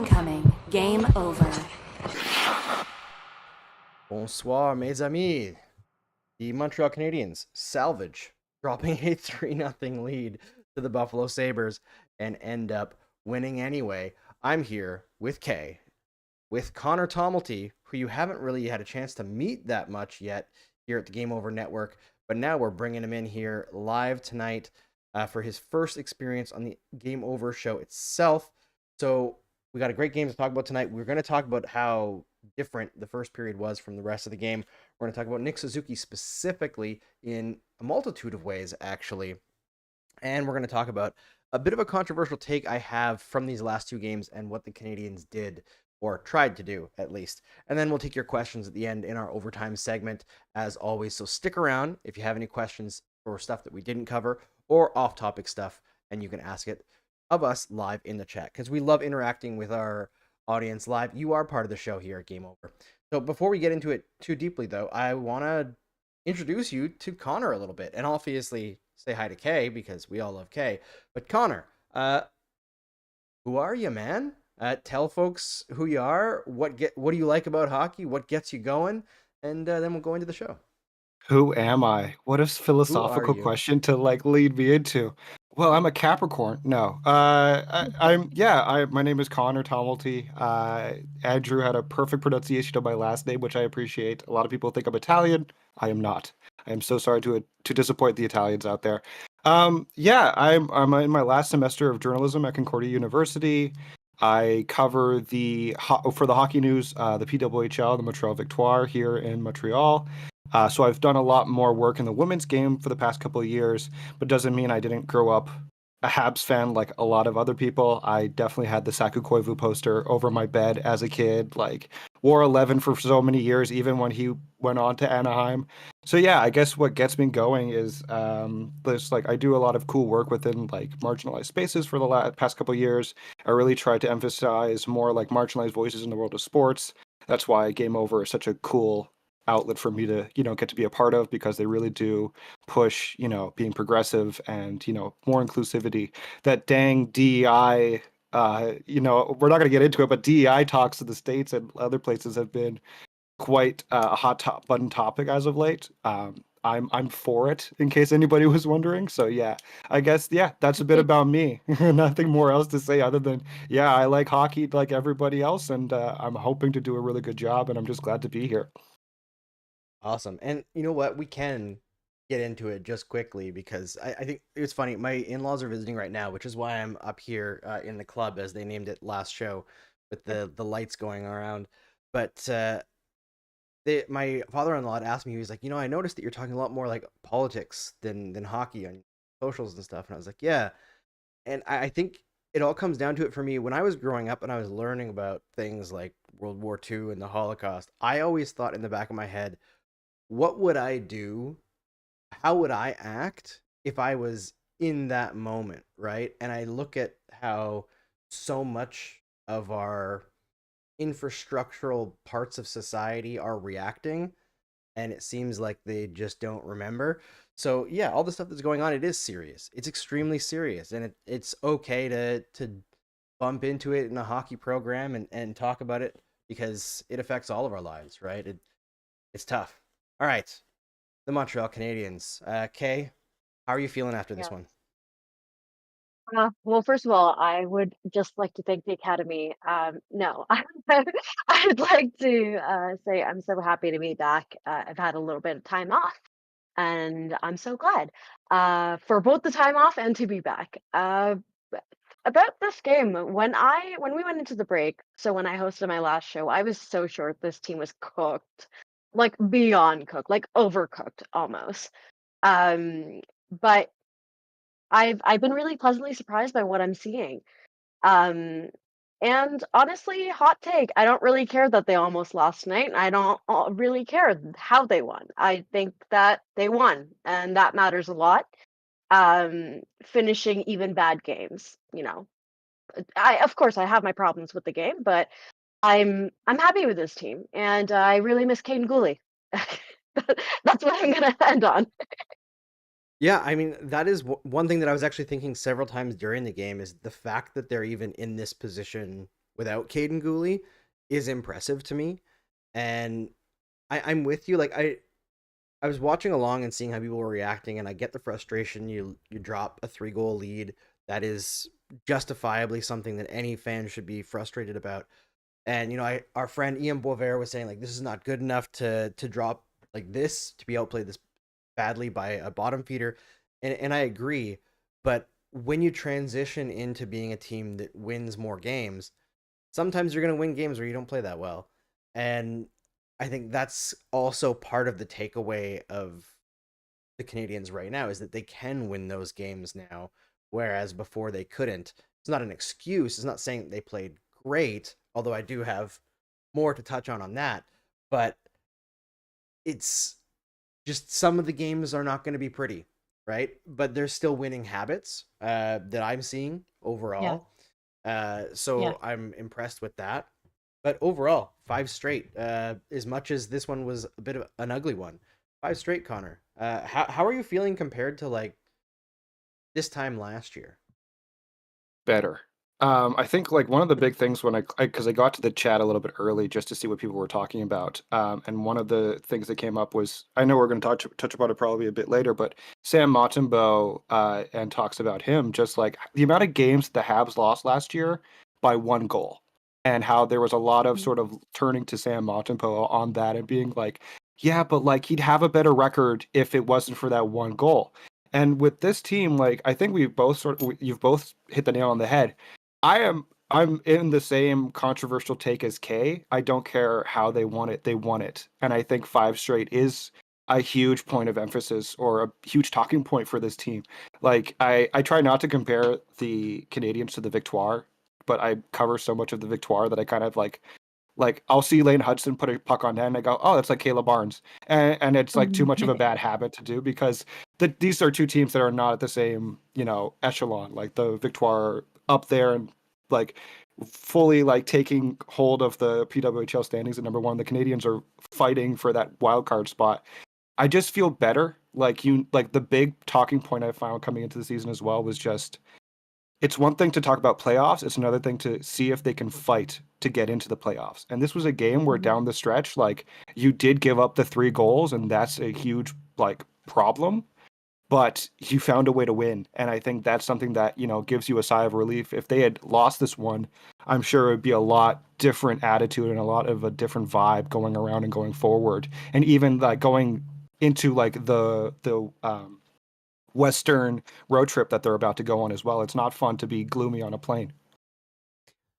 Incoming. Game over. Bonsoir, mes amis. The Montreal Canadiens salvage, dropping a 3-0 lead to the Buffalo Sabres and end up winning anyway. I'm here with Kay, with Conor Tomalty, who you haven't really had a chance to meet that much yet here at the Game Over Network, but now we're bringing him in here live tonight for his first experience on the Game Over show itself. So we got a great game to talk about tonight. We're going to talk about how different the first period was from the rest of the game. We're going to talk about Nick Suzuki specifically in a multitude of ways, actually. And we're going to talk about a bit of a controversial take I have from these last two games and what the Canadiens did, or tried to do at least. And then we'll take your questions at the end in our overtime segment, as always. So stick around if you have any questions or stuff that we didn't cover or off topic stuff, and you can ask it of us live in the chat because we love interacting with our audience live. You are part of the show here at Game Over. So before we get into it too deeply, though, I want to introduce you to Conor a little bit, and obviously say hi to Kay because we all love Kay. But Conor, who are you, man? Tell folks who you are. What do you like about hockey? What gets you going? And then we'll go into the show. Who am I? What a Who are philosophical you? question to lead me into. Well, I'm a Capricorn. No, my name is Conor Tomalty. Andrew had a perfect pronunciation of my last name, which I appreciate. A lot of people think I'm Italian. I am not. I am so sorry to disappoint the Italians out there. I'm in my last semester of journalism at Concordia University. I cover for the hockey news, the PWHL, the Montreal Victoire here in Montreal. So I've done a lot more work in the women's game for the past couple of years, but doesn't mean I didn't grow up a Habs fan like a lot of other people. I definitely had the Saku Koivu poster over my bed as a kid, like wore 11 for so many years, even when he went on to Anaheim. So yeah, I guess what gets me going is this, like I do a lot of cool work within like marginalized spaces for the past couple of years. I really try to emphasize more like marginalized voices in the world of sports. That's why Game Over is such a cool outlet for me to get to be a part of, because they really do push being progressive and more inclusivity. That dang DEI, we're not going to get into it, but DEI talks in the States and other places have been quite a button topic as of late. I'm for it, in case anybody was wondering. So yeah, I guess that's a bit about me. Nothing more else to say other than I like hockey like everybody else, and I'm hoping to do a really good job, and I'm just glad to be here. Awesome. And you know what? We can get into it just quickly because I think it's funny. My in-laws are visiting right now, which is why I'm up here in the club, as they named it last show, with the lights going around. But my father-in-law had asked me, he was like, I noticed that you're talking a lot more like politics than hockey on socials and stuff. And I was like, yeah. And I think it all comes down to it for me. When I was growing up and I was learning about things like World War II and the Holocaust, I always thought in the back of my head, what would I do? How would I act if I was in that moment, right? And I look at how so much of our infrastructural parts of society are reacting, and it seems like they just don't remember. So yeah, all the stuff that's going on, it is serious. It's extremely serious, and it's okay to bump into it in a hockey program and talk about it because it affects all of our lives, right? It's tough. All right, the Montreal Canadiens. Kay, how are you feeling after this Yeah. one? Well, first of all, I would just like to thank the Academy. No, I'd like to say I'm so happy to be back. I've had a little bit of time off, and I'm so glad for both the time off and to be back. About this game, when we went into the break, so when I hosted my last show, I was so sure this team was cooked, like beyond cooked, like overcooked almost. But I've been really pleasantly surprised by what I'm seeing. Um, and honestly, hot take, I don't really care that they almost lost tonight. I don't really care how they won. I think that they won, and that matters a lot. Finishing even bad games, I of course I have my problems with the game, but I'm happy with this team, and I really miss Kane Gooley. That's what I'm gonna end on. Yeah, I mean, that is one thing that I was actually thinking several times during the game is the fact that they're even in this position without Caden Gooley is impressive to me. And I'm with you. Like I was watching along and seeing how people were reacting, and I get the frustration. You drop a 3-goal lead. That is justifiably something that any fan should be frustrated about. And our friend Ian Boisvert was saying like this is not good enough to drop like this, to be outplayed this badly by a bottom feeder, and I agree. But when you transition into being a team that wins more games, sometimes you're going to win games where you don't play that well. And I think that's also part of the takeaway of the Canadians right now, is that they can win those games now, whereas before they couldn't. It's not an excuse. It's not saying that they played great, although I do have more to touch on that. But it's just some of the games are not going to be pretty, right? But there's still winning habits that I'm seeing Yeah. overall. Yeah. So I'm impressed with that. But overall, 5 straight. As much as this one was a bit of an ugly one, 5 straight, Connor. How are you feeling compared to like this time last year? Better. I think like one of the big things when because I got to the chat a little bit early just to see what people were talking about, and one of the things that came up was, I know we're going to touch about it probably a bit later, but Sam Montembeault, and talks about him, just like the amount of games the Habs lost last year by 1 goal, and how there was a lot of sort of turning to Sam Montembeault on that and being like, yeah, but like he'd have a better record if it wasn't for that 1 goal. And with this team, like I think you've both hit the nail on the head. I'm in the same controversial take as Kay. I don't care how they won it, they won it. And I think 5 straight is a huge point of emphasis or a huge talking point for this team. Like I try not to compare the Canadians to the Victoire, but I cover so much of the Victoire that I kind of like I'll see Lane Hutson put a puck on net and I go, oh, that's like Caleb Barnes. And it's like too much of a bad habit to do, because these are two teams that are not at the same, echelon. Like the Victoire up there and like fully like taking hold of the PWHL standings at number one. The Canadians are fighting for that wild card spot. I just feel better. Like the big talking point I found coming into the season as well was just, it's one thing to talk about playoffs. It's another thing to see if they can fight to get into the playoffs. And this was a game where down the stretch, like you did give up the 3 goals, and that's a huge like problem, but you found a way to win. And I think that's something that, gives you a sigh of relief. If they had lost this one, I'm sure it would be a lot different attitude and a lot of a different vibe going around and going forward. And even like going into like the Western road trip that they're about to go on as well. It's not fun to be gloomy on a plane.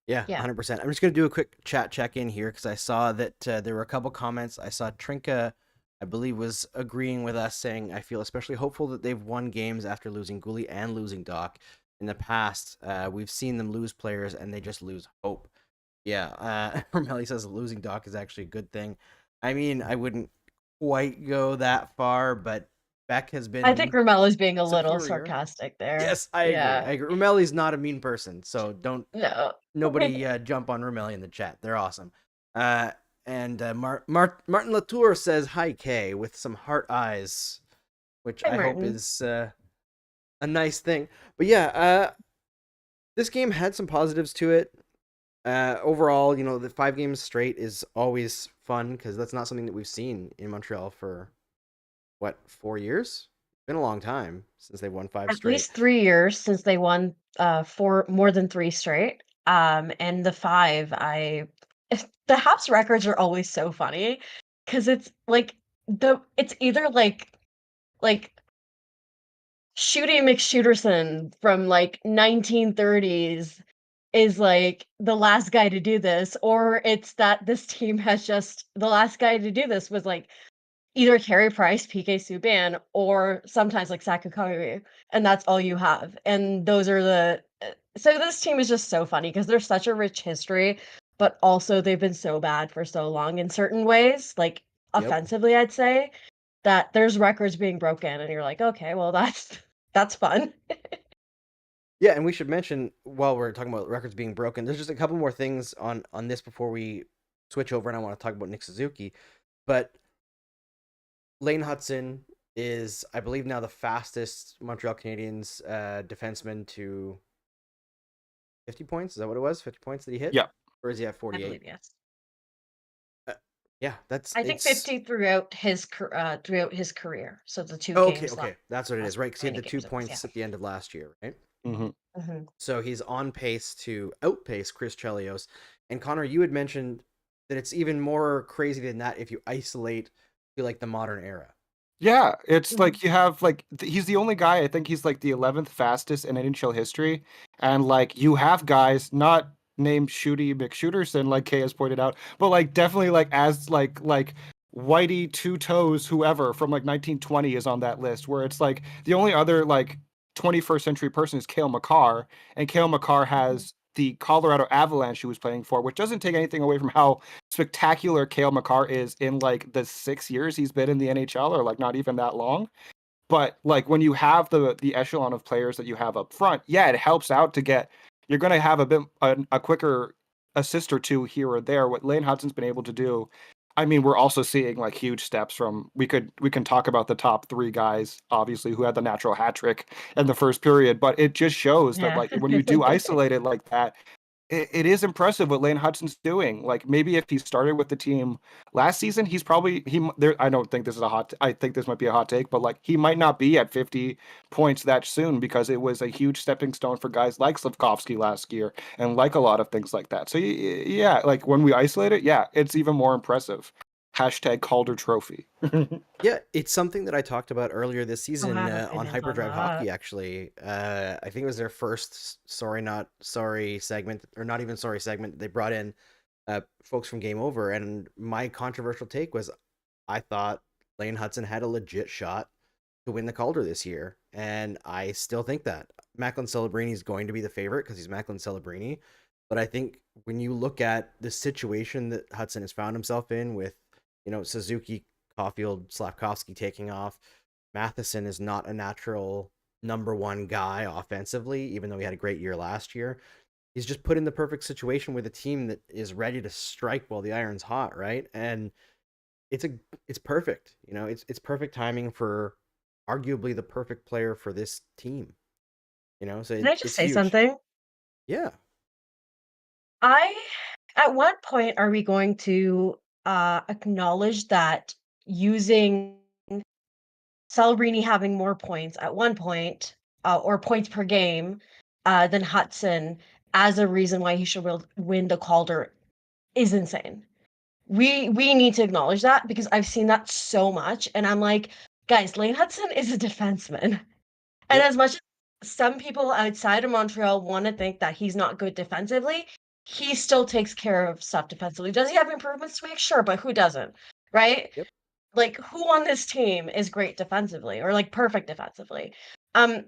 Yeah, Yeah. 100%. I'm just going to do a quick chat check in here because I saw that there were a couple comments. I saw Trinka, I believe, was agreeing with us, saying, I feel especially hopeful that they've won games after losing Gooley and losing Doc. In the past, we've seen them lose players and they just lose hope. Yeah, Romelli says losing Doc is actually a good thing. I mean, I wouldn't quite go that far, but Beck has I think been Ramel is being a little superior. sarcastic there. Yes, I agree. Yeah. I agree. Romelli's not a mean person, so don't No. nobody jump on Romelli in the chat. They're awesome. And Martin Latour says hi, Kay, with some heart eyes, which Hi, I hope Martin. is a nice thing. But yeah, this game had some positives to it. Overall, the 5 games straight is always fun because that's not something that we've seen in Montreal for 4 years? It's been a long time since they won 5 At straight. least 3 years since they won 4 more than 3 straight. And the 5, the Habs records are always so funny because it's like it's either like Shooty McShooterson from like 1930s is like the last guy to do this, or it's that this team has just the last guy to do this was like either Carey Price, PK Subban, or sometimes like Saku Koivu, and that's all you have. And those are so this team is just so funny because there's such a rich history, but also they've been so bad for so long in certain ways, like Yep. offensively, I'd say, that there's records being broken, and you're like, okay, well that's fun. Yeah, and we should mention, while we're talking about records being broken, there's just a couple more things on this before we switch over, and I want to talk about Nick Suzuki. But Lane Hutson is, I believe, now the fastest Montreal Canadiens defenseman to 50 points. Is that what it was? 50 points that he hit? Yeah. Or is he at I 48? believe yes. Yeah, that's I think it's 50 throughout his career. So the 2 okay. games last Okay, that's what it is, right? Because he had the 2 games, yeah. points at the end of last year, right? Mm-hmm. So he's on pace to outpace Chris Chelios. And Connor, you had mentioned that it's even more crazy than that if you isolate to like the modern era. Yeah, it's Mhm. like you have like he's the only guy. I think he's like the 11th fastest in NHL history, and like you have guys not named Shooty McShooterson, like Kay has pointed out, but like definitely like as like Whitey Two Toes whoever from like 1920 is on that list. Where it's like the only other like 21st century person is Cale Makar, and Cale Makar has the Colorado Avalanche he was playing for, which doesn't take anything away from how spectacular Cale Makar is in like the 6 years he's been in the NHL, or like not even that long. But like when you have the echelon of players that you have up front, yeah, it helps out to get you're going to have a quicker assist or two here or there. What Lane Hudson's been able to do, I mean, we're also seeing like huge steps from we can talk about the top 3 guys, obviously, who had the natural hat trick in the first period, but it just shows that Yeah. like when you do isolate it like that, it is impressive what Lane Hudson's doing. Like maybe if he started with the team last season, he's probably there. I don't think this is I think this might be a hot take, but like he might not be at 50 points that soon because it was a huge stepping stone for guys like Slavkovsky last year and like a lot of things like that. So yeah, like when we isolate it, yeah, it's even more impressive. Hashtag Calder Trophy. Yeah, it's something that I talked about earlier this season have on opinions on Hyperdrive Hockey. that. Actually, I think it was their first "Sorry Not Sorry" segment, or not even sorry segment. They brought in folks from Game Over, and my controversial take was, I thought Lane Hutson had a legit shot to win the Calder this year, and I still think that Macklin Celebrini is going to be the favorite because he's Macklin Celebrini. But I think when you look at the situation that Hutson has found himself in with, Suzuki, Caulfield, Slavkovsky taking off, Matheson is not a natural number one guy offensively, even though he had a great year last year. He's just put in the perfect situation with a team that is ready to strike while the iron's hot, right? And it's perfect. It's perfect timing for arguably the perfect player for this team. So Can I just it's say huge. something? Yeah. At what point are we going to acknowledge that using Celebrini having more points at one point, or points per game, than Hutson as a reason why he should win the Calder is insane. We need to acknowledge that because I've seen that so much, and I'm like, guys, Lane Hutson is a defenseman, and Yep. as much as some people outside of Montreal want to think that he's not good defensively, he still takes care of stuff defensively. Does he have improvements to make? Sure, but who doesn't, right? Yep. Like, who on this team is great defensively or like perfect defensively? Um,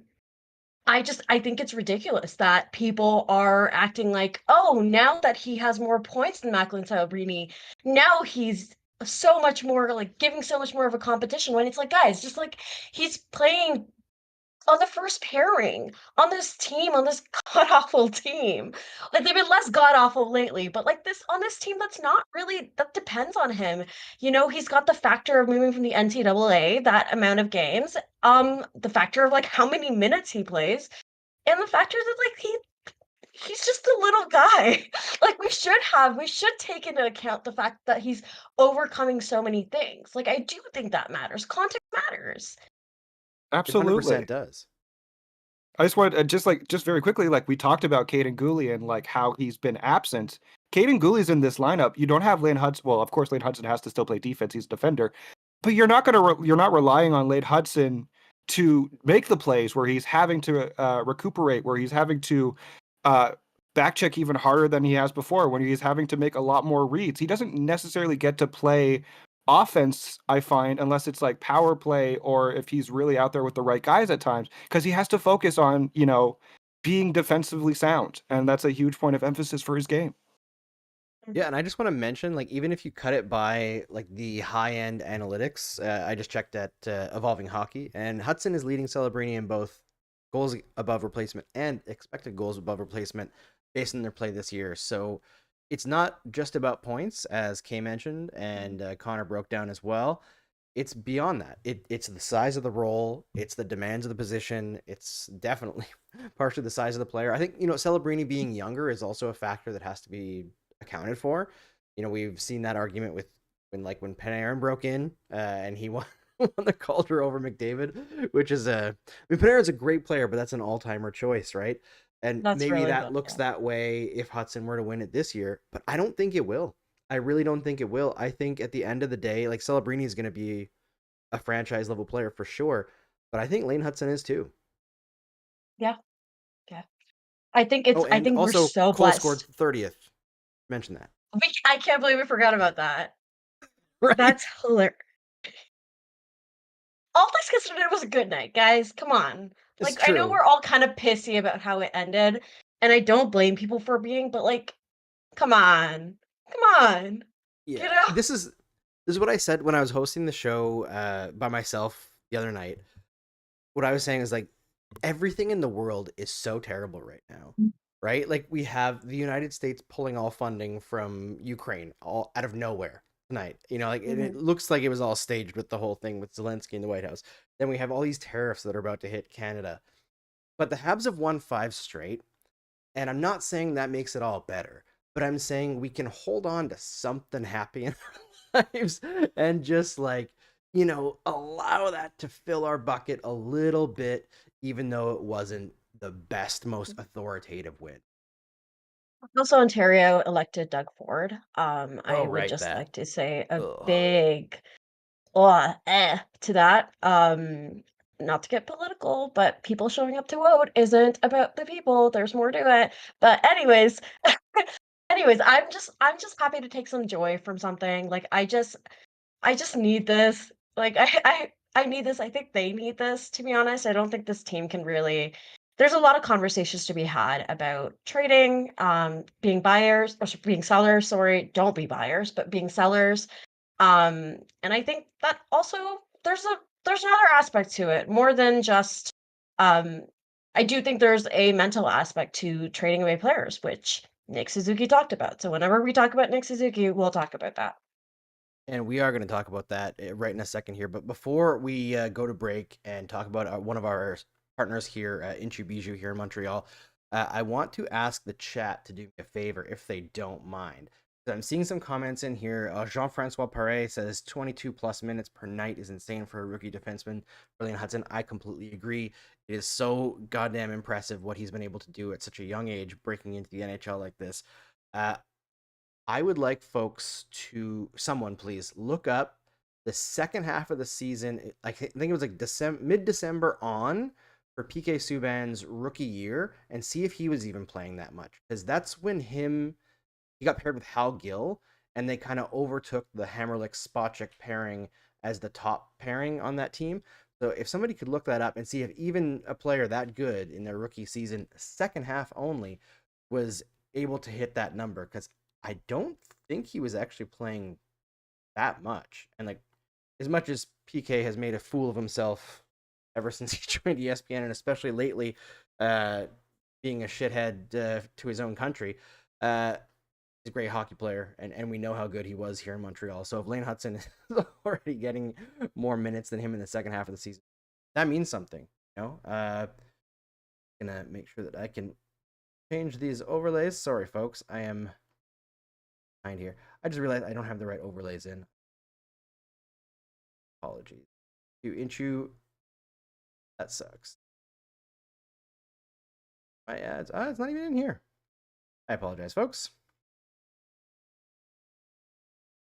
I think it's ridiculous that people are acting like, oh, now that he has more points than Macklin Celebrini, now he's so much more like giving so much more of a competition when it's like, guys, just like he's playing on the first pairing on this team, on this god awful team. Like they've been less god awful lately, but like this on this team that's not really that depends on him. He's got the factor of moving from the NCAA, that amount of games, the factor of like how many minutes he plays, and the factor that like he's just a little guy. Like we should take into account the fact that he's overcoming so many things. Like I do think that matters. Context matters. It 100% Absolutely. does. I just want just very quickly, like we talked about Caden Gooley and like how he's been absent. Caden Gooley's in this lineup. You don't have Lane Hudson. Well, of course, Lane Hudson has to still play defense. He's a defender, but you're not relying on Lane Hudson to make the plays where he's having to recuperate, where he's having to uh, back check even harder than he has before, when he's having to make a lot more reads. He doesn't necessarily get to play offense, I find, unless it's like power play or if he's really out there with the right guys at times, because he has to focus on, being defensively sound. And that's a huge point of emphasis for his game. Yeah, and I just want to mention, like, even if you cut it by like the high end analytics, I just checked at Evolving Hockey, and Hudson is leading Celebrini in both goals above replacement and expected goals above replacement based on their play this year. So it's not just about points, as Kay mentioned, and Connor broke down as well. It's beyond that. It's the size of the role, it's the demands of the position, it's definitely partially the size of the player. I think Celebrini being younger is also a factor that has to be accounted for. We've seen that argument with when Panarin broke in and he won the Calder over McDavid, which is Panarin's a great player, but that's an all-timer choice, right? And That's maybe really that good. looks Yeah. that way if Hutson were to win it this year, but I don't think it will. I really don't think it will. I think at the end of the day, like Celebrini is going to be a franchise level player for sure, but I think Lane Hutson is too. Yeah. Yeah. I think Oh, I and think we're also so Cole scored blessed. 30th. Mention that. I can't believe we forgot about that. Right? That's hilarious. All this considered, it was a good night, guys. Come on. It's Like, I know true. we're all kind of pissy about how it ended, and I don't blame people for being, but like, come on. Come on. You Yeah. know? This is what I said when I was hosting the show by myself the other night. What I was saying is like everything in the world is so terrible right now. Right? Like we have the United States pulling all funding from Ukraine all out of nowhere tonight. And it Mhm. looks like it was all staged with the whole thing with Zelensky in the White House. Then we have all these tariffs that are about to hit Canada. But the Habs have won 5 straight, and I'm not saying that makes it all better, but I'm saying we can hold on to something happy in our lives and just allow that to fill our bucket a little bit, even though it wasn't the best, most authoritative win. Also, Ontario elected Doug Ford. I Oh, would right, just that. like to say a Ugh. big to that. Not to get political, but people showing up to vote isn't about the people. There's more to it. But anyways, I'm just happy to take some joy from something. Like I just need this. Like I need this. I think they need this, to be honest. I don't think this team can really. There's a lot of conversations to be had about trading, being buyers or being sellers. Sorry, don't be buyers, but being sellers. And I think that also there's another aspect to it more than just. Um, I do think there's a mental aspect to trading away players, which Nick Suzuki talked about. So whenever we talk about Nick Suzuki, we'll talk about that. And we are going to talk about that right in a second here. But before we go to break and talk about one of our partners here, Inchu Bijou here in Montreal, I want to ask the chat to do me a favor if they don't mind. So I'm seeing some comments in here. Jean-Francois Paré says 22 plus minutes per night is insane for a rookie defenseman. Brilliant Hutson, I completely agree. It is so goddamn impressive what he's been able to do at such a young age, breaking into the NHL like this. I would like folks to someone please look up the second half of the season. I think it was like mid-December on for PK Subban's rookie year and see if he was even playing that much, because that's when he got paired with Hal Gill and they kind of overtook the Hammerlick Spacek pairing as the top pairing on that team. So if somebody could look that up and see if even a player that good in their rookie season, second half only, was able to hit that number, because I don't think he was actually playing that much. And like, as much as PK has made a fool of himself ever since he joined ESPN, and especially lately, being a shithead to his own country, he's a great hockey player, and we know how good he was here in Montreal. So if Lane Hutson is already getting more minutes than him in the second half of the season, that means something. Gonna make sure that I can change these overlays. Sorry, folks, I am behind here. I just realized I don't have the right overlays in. Apologies. To Inchu, that sucks. My ads, it's not even in here. I apologize, folks.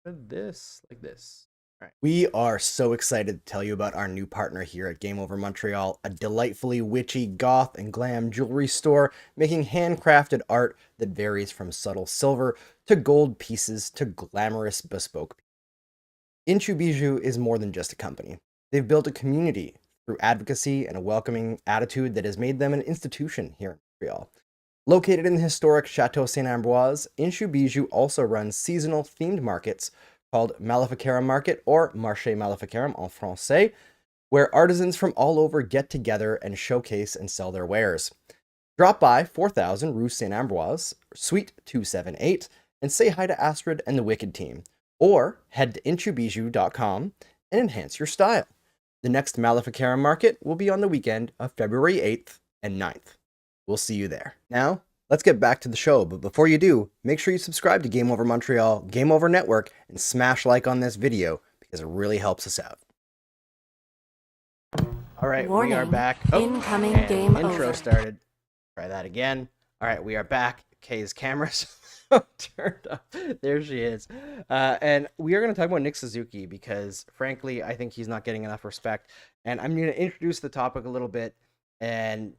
This, like this. All right. We are so excited to tell you about our new partner here at Game Over Montreal, a delightfully witchy goth and glam jewelry store making handcrafted art that varies from subtle silver to gold pieces to glamorous bespoke. Inchu Bijou is more than just a company. They've built a community through advocacy and a welcoming attitude that has made them an institution here in Montreal. Located in the historic Chateau Saint-Ambroise, Inchu Bijou also runs seasonal themed markets called Maleficarum Market, or Marché Maleficarum en français, where artisans from all over get together and showcase and sell their wares. Drop by 4000 Rue Saint-Ambroise, Suite 278, and say hi to Astrid and the Wicked team. Or head to inchubijou.com and enhance your style. The next Maleficarum Market will be on the weekend of February 8th and 9th. We'll see you there. Now, Let's get back to the show, but before you do, make sure you subscribe to Game Over Montreal, Game Over Network, and smash like on this video because it really helps us out. All right, we are Warning. back. Incoming and game intro over. started. Try that again. All right, we are back. Kay's camera's turned up. There she is. And we are going to talk about Nick Suzuki because, frankly, I think he's not getting enough respect. And I'm going to introduce the topic a little bit and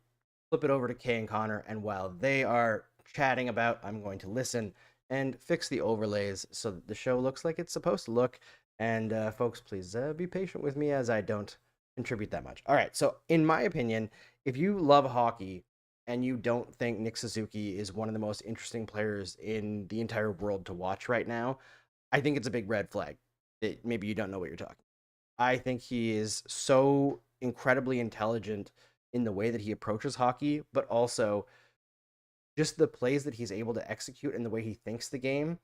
flip it over to Kay and Connor. And while they are chatting about, I'm going to listen and fix the overlays so that the show looks like it's supposed to look. And folks, please be patient with me as I don't contribute that much. All right, so in my opinion, if you love hockey and you don't think Nick Suzuki is one of the most interesting players in the entire world to watch right now, I think it's a big red flag that maybe you don't know what you're talking. I think he is so incredibly intelligent in the way that he approaches hockey, but also just the plays that he's able to execute and the way he thinks the game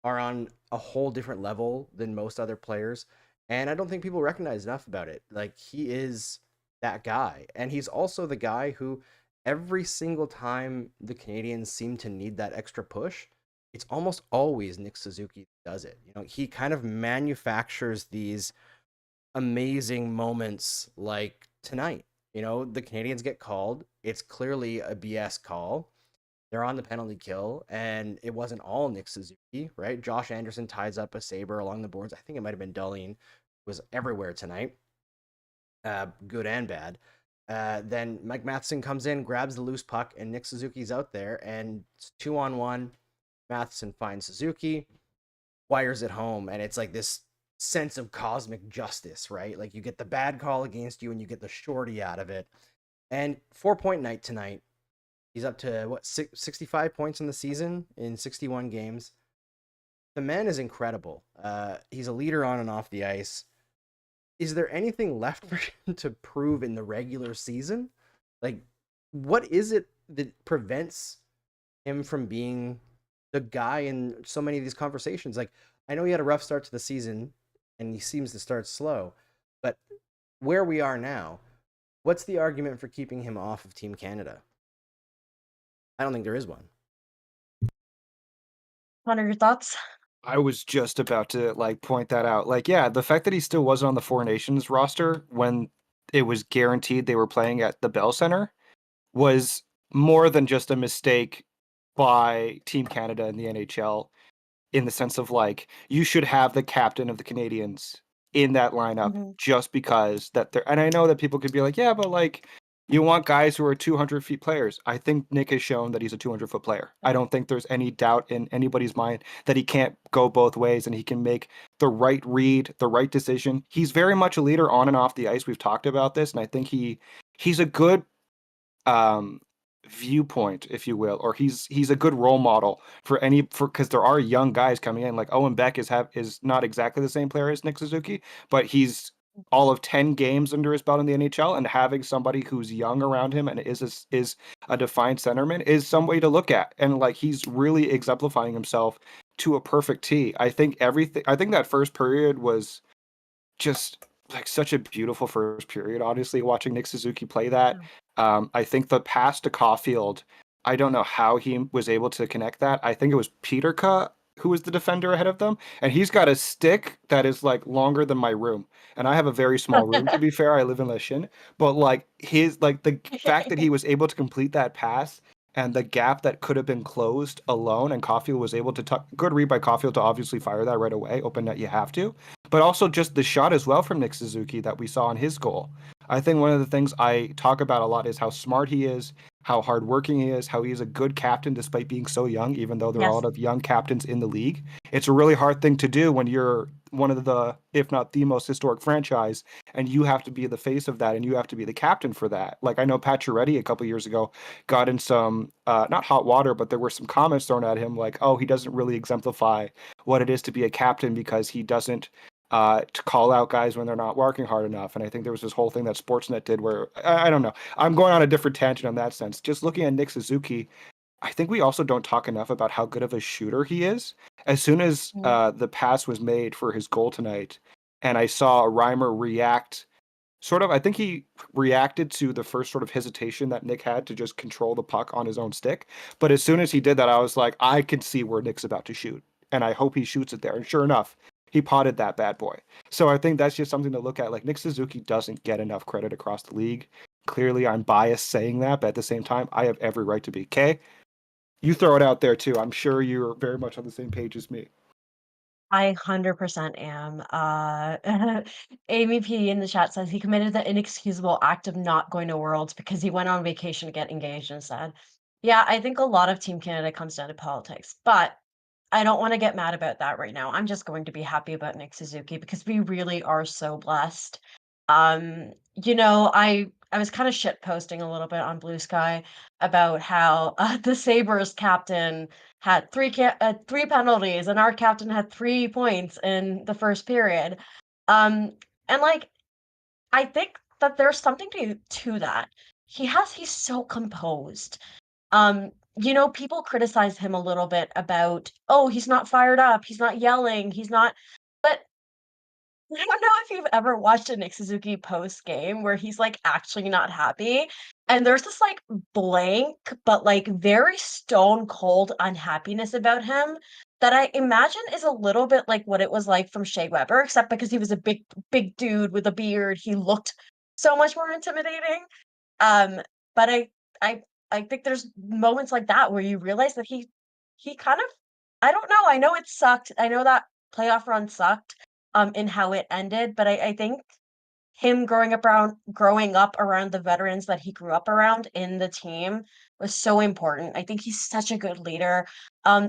are on a whole different level than most other players. And I don't think people recognize enough about it. Like, he is that guy. And he's also the guy who, every single time the Canadiens seem to need that extra push, it's almost always Nick Suzuki does it. You know, he kind of manufactures these amazing moments like tonight. You know, the Canadiens get called. It's clearly a BS call. They're on the penalty kill, and it wasn't all Nick Suzuki, right? Josh Anderson ties up a Sabre along the boards. I think it might have been Darlene, was everywhere tonight, good and bad. Then Mike Matheson comes in, grabs the loose puck, and Nick Suzuki's out there, and it's 2-on-1. Matheson finds Suzuki, wires it home, and it's like this sense of cosmic justice, right? Like, you get the bad call against you, and you get the shorty out of it. And 4-point night tonight. He's up to, 65 points in the season in 61 games. The man is incredible. He's a leader on and off the ice. Is there anything left for him to prove in the regular season? Like, what is it that prevents him from being the guy in so many of these conversations? Like, I know he had a rough start to the season, and he seems to start slow, but where we are now, what's the argument for keeping him off of Team Canada? I don't think there is one. Connor, your thoughts? I was just about to point that out. Yeah, the fact that he still wasn't on the Four Nations roster when it was guaranteed they were playing at the Bell Center was more than just a mistake by Team Canada and the NHL, in the sense of you should have the captain of the Canadiens in that lineup just because that they're, and I know that people could be like, yeah, but you want guys who are 200 feet players. I think Nick has shown that he's a 200-foot player. I don't think there's any doubt in anybody's mind that he can't go both ways and he can make the right read, the right decision. He's very much a leader on and off the ice. We've talked about this, and I think he's a good viewpoint, if you will, or he's a good role model because there are young guys coming in. Like Owen Beck is not exactly the same player as Nick Suzuki, but he's all of 10 games under his belt in the NHL, and having somebody who's young around him and is a defined centerman is some way to look at. And he's really exemplifying himself to a perfect T. I think that first period was just such a beautiful first period, honestly, watching Nick Suzuki play that. I think the pass to Caulfield, I don't know how he was able to connect that. I think it was Peterka who was the defender ahead of them, and he's got a stick that is longer than my room. And I have a very small room, to be fair. I live in Lachine, but the fact that he was able to complete that pass and the gap that could have been closed alone, and Caulfield was able to good read by Caulfield to obviously fire that right away. Open net, you have to. But also just the shot as well from Nick Suzuki that we saw on his goal. I think one of the things I talk about a lot is how smart he is, how hardworking he is, how he's a good captain despite being so young, even though there are a lot of young captains in the league. It's a really hard thing to do when you're one of the, if not the most historic franchise, and you have to be the face of that, and you have to be the captain for that. I know Pacioretty a couple years ago got in some, not hot water, but there were some comments thrown at him oh, he doesn't really exemplify what it is to be a captain because he doesn't to call out guys when they're not working hard enough. And I think there was this whole thing that Sportsnet did where, I don't know, I'm going on a different tangent in that sense. Just looking at Nick Suzuki, I think we also don't talk enough about how good of a shooter he is. As soon as the pass was made for his goal tonight, and I saw Reimer react Sort of, I think he reacted to the first sort of hesitation that Nick had to just control the puck on his own stick. But as soon as he did that, I was like, I can see where Nick's about to shoot, and I hope he shoots it there. And sure enough, he potted that bad boy. So I think that's just something to look at. Like, Nick Suzuki doesn't get enough credit across the league. Clearly, I'm biased saying that, but at the same time, I have every right to be. Kay, you throw it out there too. I'm sure you're very much on the same page as me. I 100% am. Amy P in the chat says he committed the inexcusable act of not going to Worlds because he went on vacation to get engaged instead. Yeah, I think a lot of Team Canada comes down to politics, but I don't want to get mad about that right now. I'm just going to be happy about Nick Suzuki because we really are so blessed. I was kind of shit posting a little bit on Blue Sky about how the Sabres captain had three penalties and our captain had 3 points in the first period. And like I think that there's something to that. He's so composed. People criticize him a little bit about, oh, he's not fired up, he's not yelling, he's not. But I don't know if you've ever watched a Nick Suzuki post game where he's like actually not happy. And there's this like blank, but like very stone cold unhappiness about him that I imagine is a little bit like what it was like from Shea Weber, except because he was a big dude with a beard, he looked so much more intimidating. Um, but I I think there's moments like that where you realize that he kind of I don't know. I know it sucked. I know that playoff run sucked in how it ended, but I think him growing up around the veterans that he grew up around in the team was so important. I think he's such a good leader.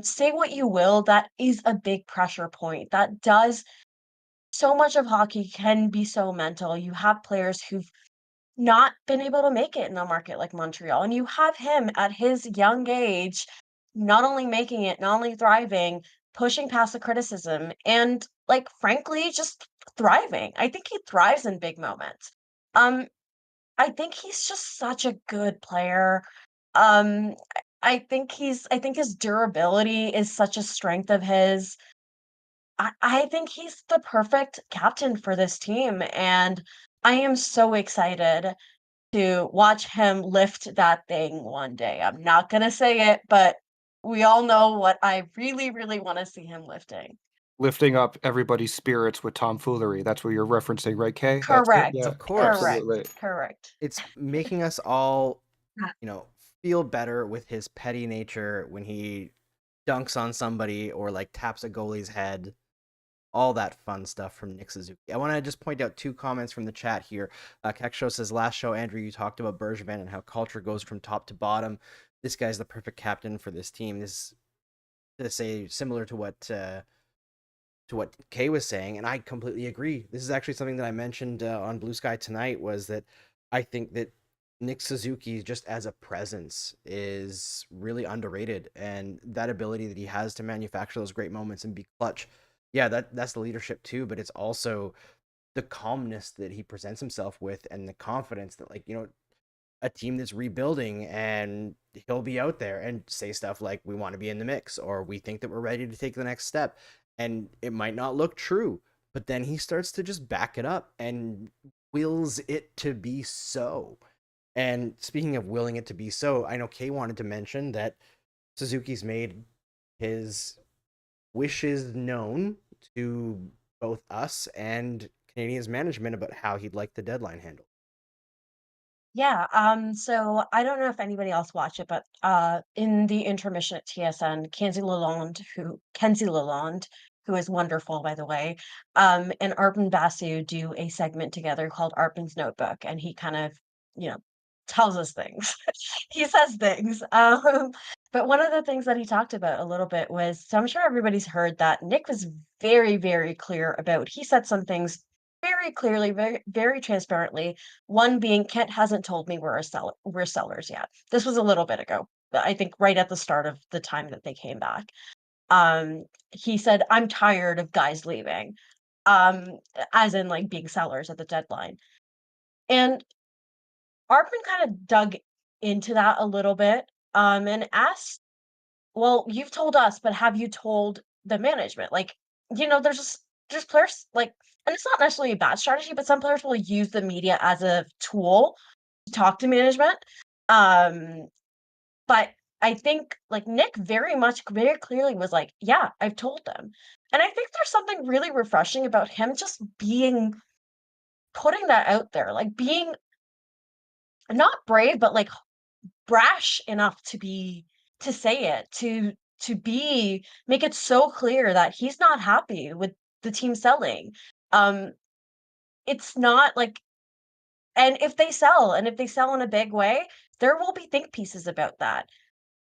Say what you will, that is a big pressure point. That does so much of hockey can be so mental. You have players who've not been able to make it in a market like Montreal. And you have him at his young age, not only making it, not only thriving, pushing past the criticism, and like frankly, just thriving. I think he thrives in big moments. Um, I think he's just such a good player. Um, I think his durability is such a strength of his. I think he's the perfect captain for this team, and I am so excited to watch him lift that thing one day. I'm not gonna say it, but we all know what I really, really wanna see him lifting. Lifting up everybody's spirits with tomfoolery. That's what you're referencing, right, Kay? That's it? Correct, Yeah, Of course. absolutely. correct. It's making us all, Yeah. feel better with his petty nature when he dunks on somebody or like taps a goalie's head. All that fun stuff from Nick Suzuki. I want to just point out 2 comments from the chat here. Keksho says, last show, Andrew, you talked about Bergevin and how culture goes from top to bottom. This guy's the perfect captain for this team. This, to say, similar to what Kay was saying, and I completely agree. This is actually something that I mentioned on Blue Sky tonight, was that I think that Nick Suzuki, just as a presence, is really underrated, and that ability that he has to manufacture those great moments and be clutch. Yeah, that's the leadership too, but it's also the calmness that he presents himself with and the confidence that, like, a team that's rebuilding, and he'll be out there and say stuff like, we want to be in the mix, or we think that we're ready to take the next step. And it might not look true, but then he starts to just back it up and wills it to be so. And speaking of willing it to be so, I know Kay wanted to mention that Suzuki's made his wishes known to both us and Canadians management about how he'd like the deadline handled. Yeah, so I don't know if anybody else watched it, but in the intermission at TSN, Kenzie Lalonde, who is wonderful by the way, and Arpin Basu do a segment together called Arpin's Notebook, and he kind of, you know, tells us things. He says things. But one of the things that he talked about a little bit was, so I'm sure everybody's heard that Nick was very, very clear about, he said some things very clearly, very, very transparently. One being, Kent hasn't told me we're sellers yet. This was a little bit ago, I think right at the start of the time that they came back. He said, I'm tired of guys leaving, as in like being sellers at the deadline. And Arpin kind of dug into that a little bit, and asked, well, you've told us, but have you told the management? Like, there's just there's players like, and it's not necessarily a bad strategy, but some players will use the media as a tool to talk to management. Um, but I think like Nick very clearly was like, yeah, I've told them. And I think there's something really refreshing about him just putting that out there, like being not brave, but like brash enough to say it, to make it so clear that he's not happy with the team selling. Um, it's not like, and if they sell in a big way, there will be think pieces about that.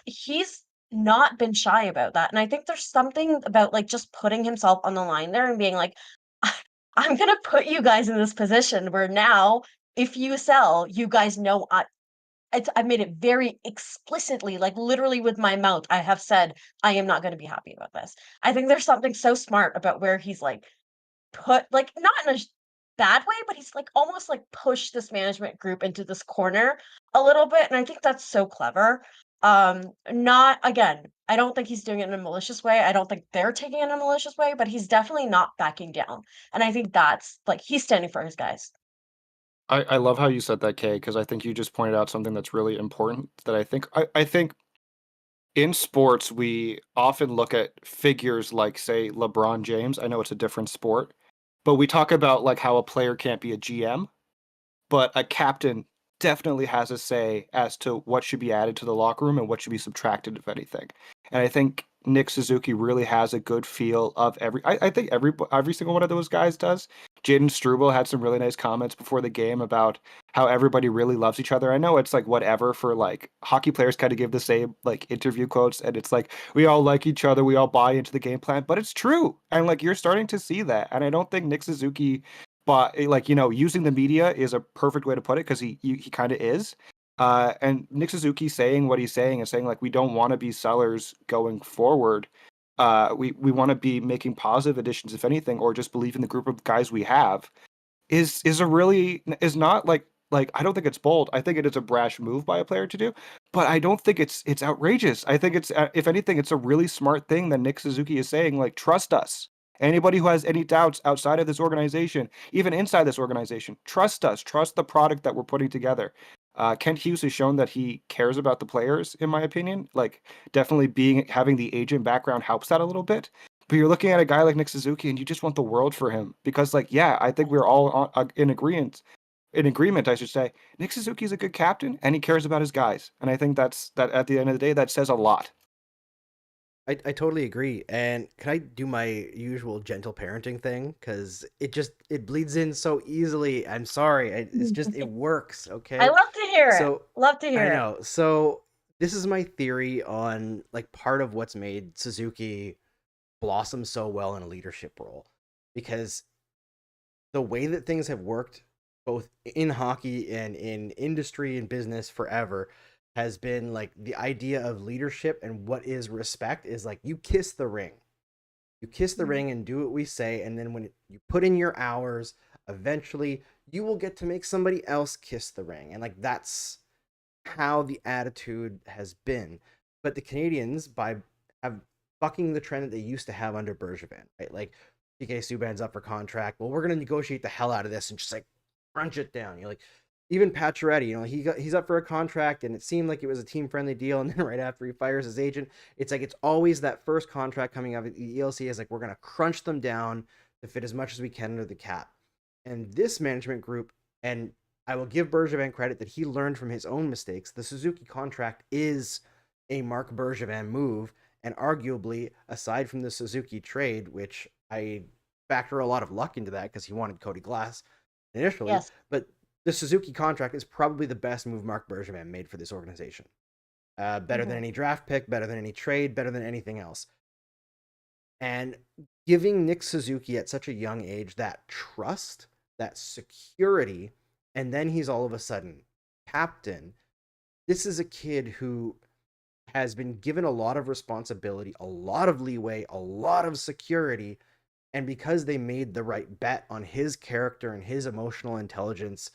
He's not been shy about that, and I think there's something about, like, just putting himself on the line there and being like, "I'm gonna put you guys in this position where now, if you sell, you guys know I've made it very explicitly, like, literally with my mouth, I have said, I am not gonna be happy about this." I think there's something so smart about where he's, like, put like, not in a bad way, but he's, like, almost, like, pushed this management group into this corner a little bit, and I think that's so clever. Not again, I don't think he's doing it in a malicious way, I don't think they're taking it in a malicious way, but he's definitely not backing down, and I think that's like, he's standing for his guys. I love how you said that, Kay, because I think you just pointed out something that's really important that I think in sports we often look at figures like, say, LeBron James. I know it's a different sport, but we talk about like how a player can't be a GM, but a captain definitely has a say as to what should be added to the locker room and what should be subtracted, if anything. And I think Nick Suzuki really has a good feel of I think every single one of those guys does. Jaden Struble had some really nice comments before the game about how everybody really loves each other. I know it's like whatever for like hockey players kind of give the same like interview quotes, and it's like we all like each other, we all buy into the game plan, but it's true. And like you're starting to see that. And I don't think Nick Suzuki, but like using the media is a perfect way to put it because he kind of is. And Nick Suzuki saying what he's saying and saying like we don't want to be sellers going forward. We want to be making positive additions, if anything, or just believe in the group of guys we have. Is not like I don't think it's bold. I think it is a brash move by a player to do, but I don't think it's outrageous. I think it's if anything, it's a really smart thing that Nick Suzuki is saying. Like trust us. Anybody who has any doubts outside of this organization, even inside this organization, trust us. Trust the product that we're putting together. Kent Hughes has shown that he cares about the players, in my opinion. Like definitely having the agent background helps that a little bit. But you're looking at a guy like Nick Suzuki, and you just want the world for him because, like, yeah, I think we're all in agreement. In agreement, I should say. Nick Suzuki is a good captain, and he cares about his guys. And I think that at the end of the day, that says a lot. I totally agree. And can I do my usual gentle parenting thing? Because it bleeds in so easily. I'm sorry. It's just it works. Okay. I love to hear it. So Love to hear I it. know. So this is my theory on like part of what's made Suzuki blossom so well in a leadership role, because the way that things have worked both in hockey and in industry and business forever has been like the idea of leadership and what is respect is like you kiss the ring. You kiss the ring and do what we say, and then when you put in your hours, eventually you will get to make somebody else kiss the ring. And like that's how the attitude has been. But the Canadians, by have bucking the trend that they used to have under Bergevin, right? Like PK Subban's up for contract. Well, we're gonna negotiate the hell out of this and just like crunch it down. You're like, even Pacioretty, he's up for a contract, and it seemed like it was a team friendly deal, and then right after he fires his agent, it's like it's always that first contract coming out of the ELC is like we're gonna crunch them down to fit as much as we can under the cap. And this management group, and I will give Bergevin credit that he learned from his own mistakes. The Suzuki contract is a Marc Bergevin move, and arguably, aside from the Suzuki trade, which I factor a lot of luck into that because he wanted Cody Glass initially, Yes. but the Suzuki contract is probably the best move Marc Bergevin made for this organization. Better than any draft pick, better than any trade, better than anything else. And giving Nick Suzuki at such a young age that trust, that security, and then he's all of a sudden captain. This is a kid who has been given a lot of responsibility, a lot of leeway, a lot of security. And because they made the right bet on his character and his emotional intelligence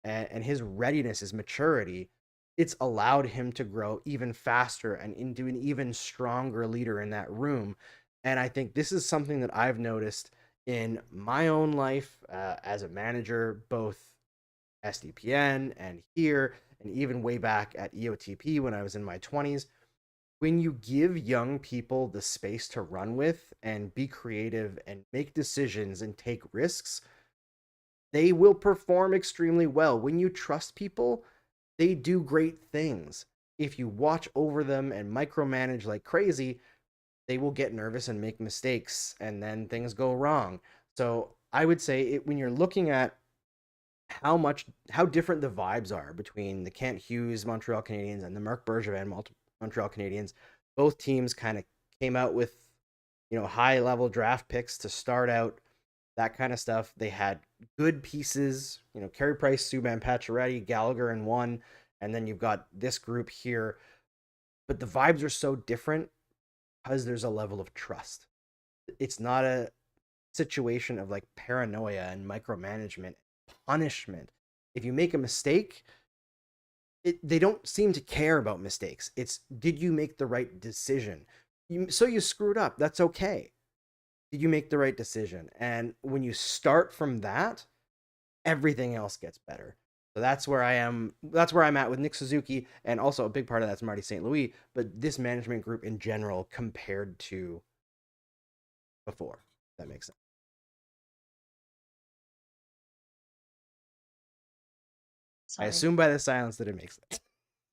and his readiness, his maturity, it's allowed him to grow even faster and into an even stronger leader in that room. And I think this is something that I've noticed in my own life as a manager, both SDPN and here, and even way back at EOTP when I was in my 20s, when you give young people the space to run with and be creative and make decisions and take risks, they will perform extremely well. When you trust people, they do great things. If you watch over them and micromanage like crazy, they will get nervous and make mistakes, and then things go wrong. So I would say when you're looking at how different the vibes are between the Kent Hughes Montreal Canadiens and the Marc Bergevin Montreal Canadiens, both teams kind of came out with high level draft picks to start out, that kind of stuff. They had good pieces, Carey Price, Subban Pacioretty, Gallagher in one, and then you've got this group here. But the vibes are so different because there's a level of trust. It's not a situation of like paranoia and micromanagement, punishment. If you make a mistake, they don't seem to care about mistakes. It's, did you make the right decision? So you screwed up. That's okay. Did you make the right decision? And when you start from that, everything else gets better. So that's where I am. That's where I'm at with Nick Suzuki, and also a big part of that's Marty St. Louis. But this management group in general, compared to before, if that makes sense. I Sorry. assume by the silence that it makes sense.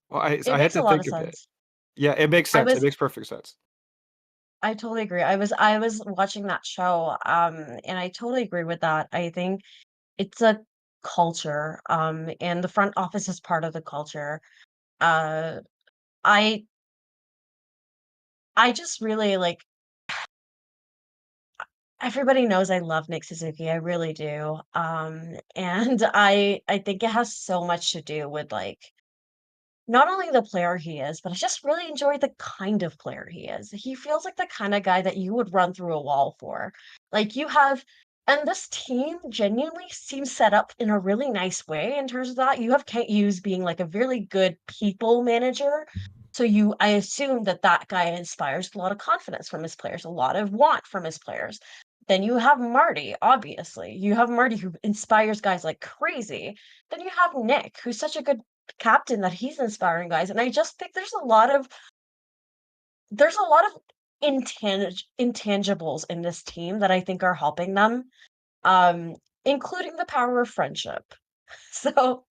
Well, It I had makes a to lot of think a bit. sense. Yeah, it makes I sense. It was makes perfect sense. I totally agree. I was watching that show, and I totally agree with that. I think it's a culture, and the front office is part of the culture. Uh, I I just really like everybody knows I love Nick Suzuki. I really do. And I think it has so much to do with like not only the player he is, but I just really enjoy the kind of player he is. He feels like the kind of guy that you would run through a wall for. Like you have, and this team genuinely seems set up in a really nice way in terms of that. You have Kent Hughes being like a really good people manager. So I assume that that guy inspires a lot of confidence from his players, a lot of want from his players. Then you have Marty, obviously. You have Marty who inspires guys like crazy. Then you have Nick, who's such a good captain that he's inspiring guys, and I just think there's a lot of intangibles in this team that I think are helping them, um, including the power of friendship. So,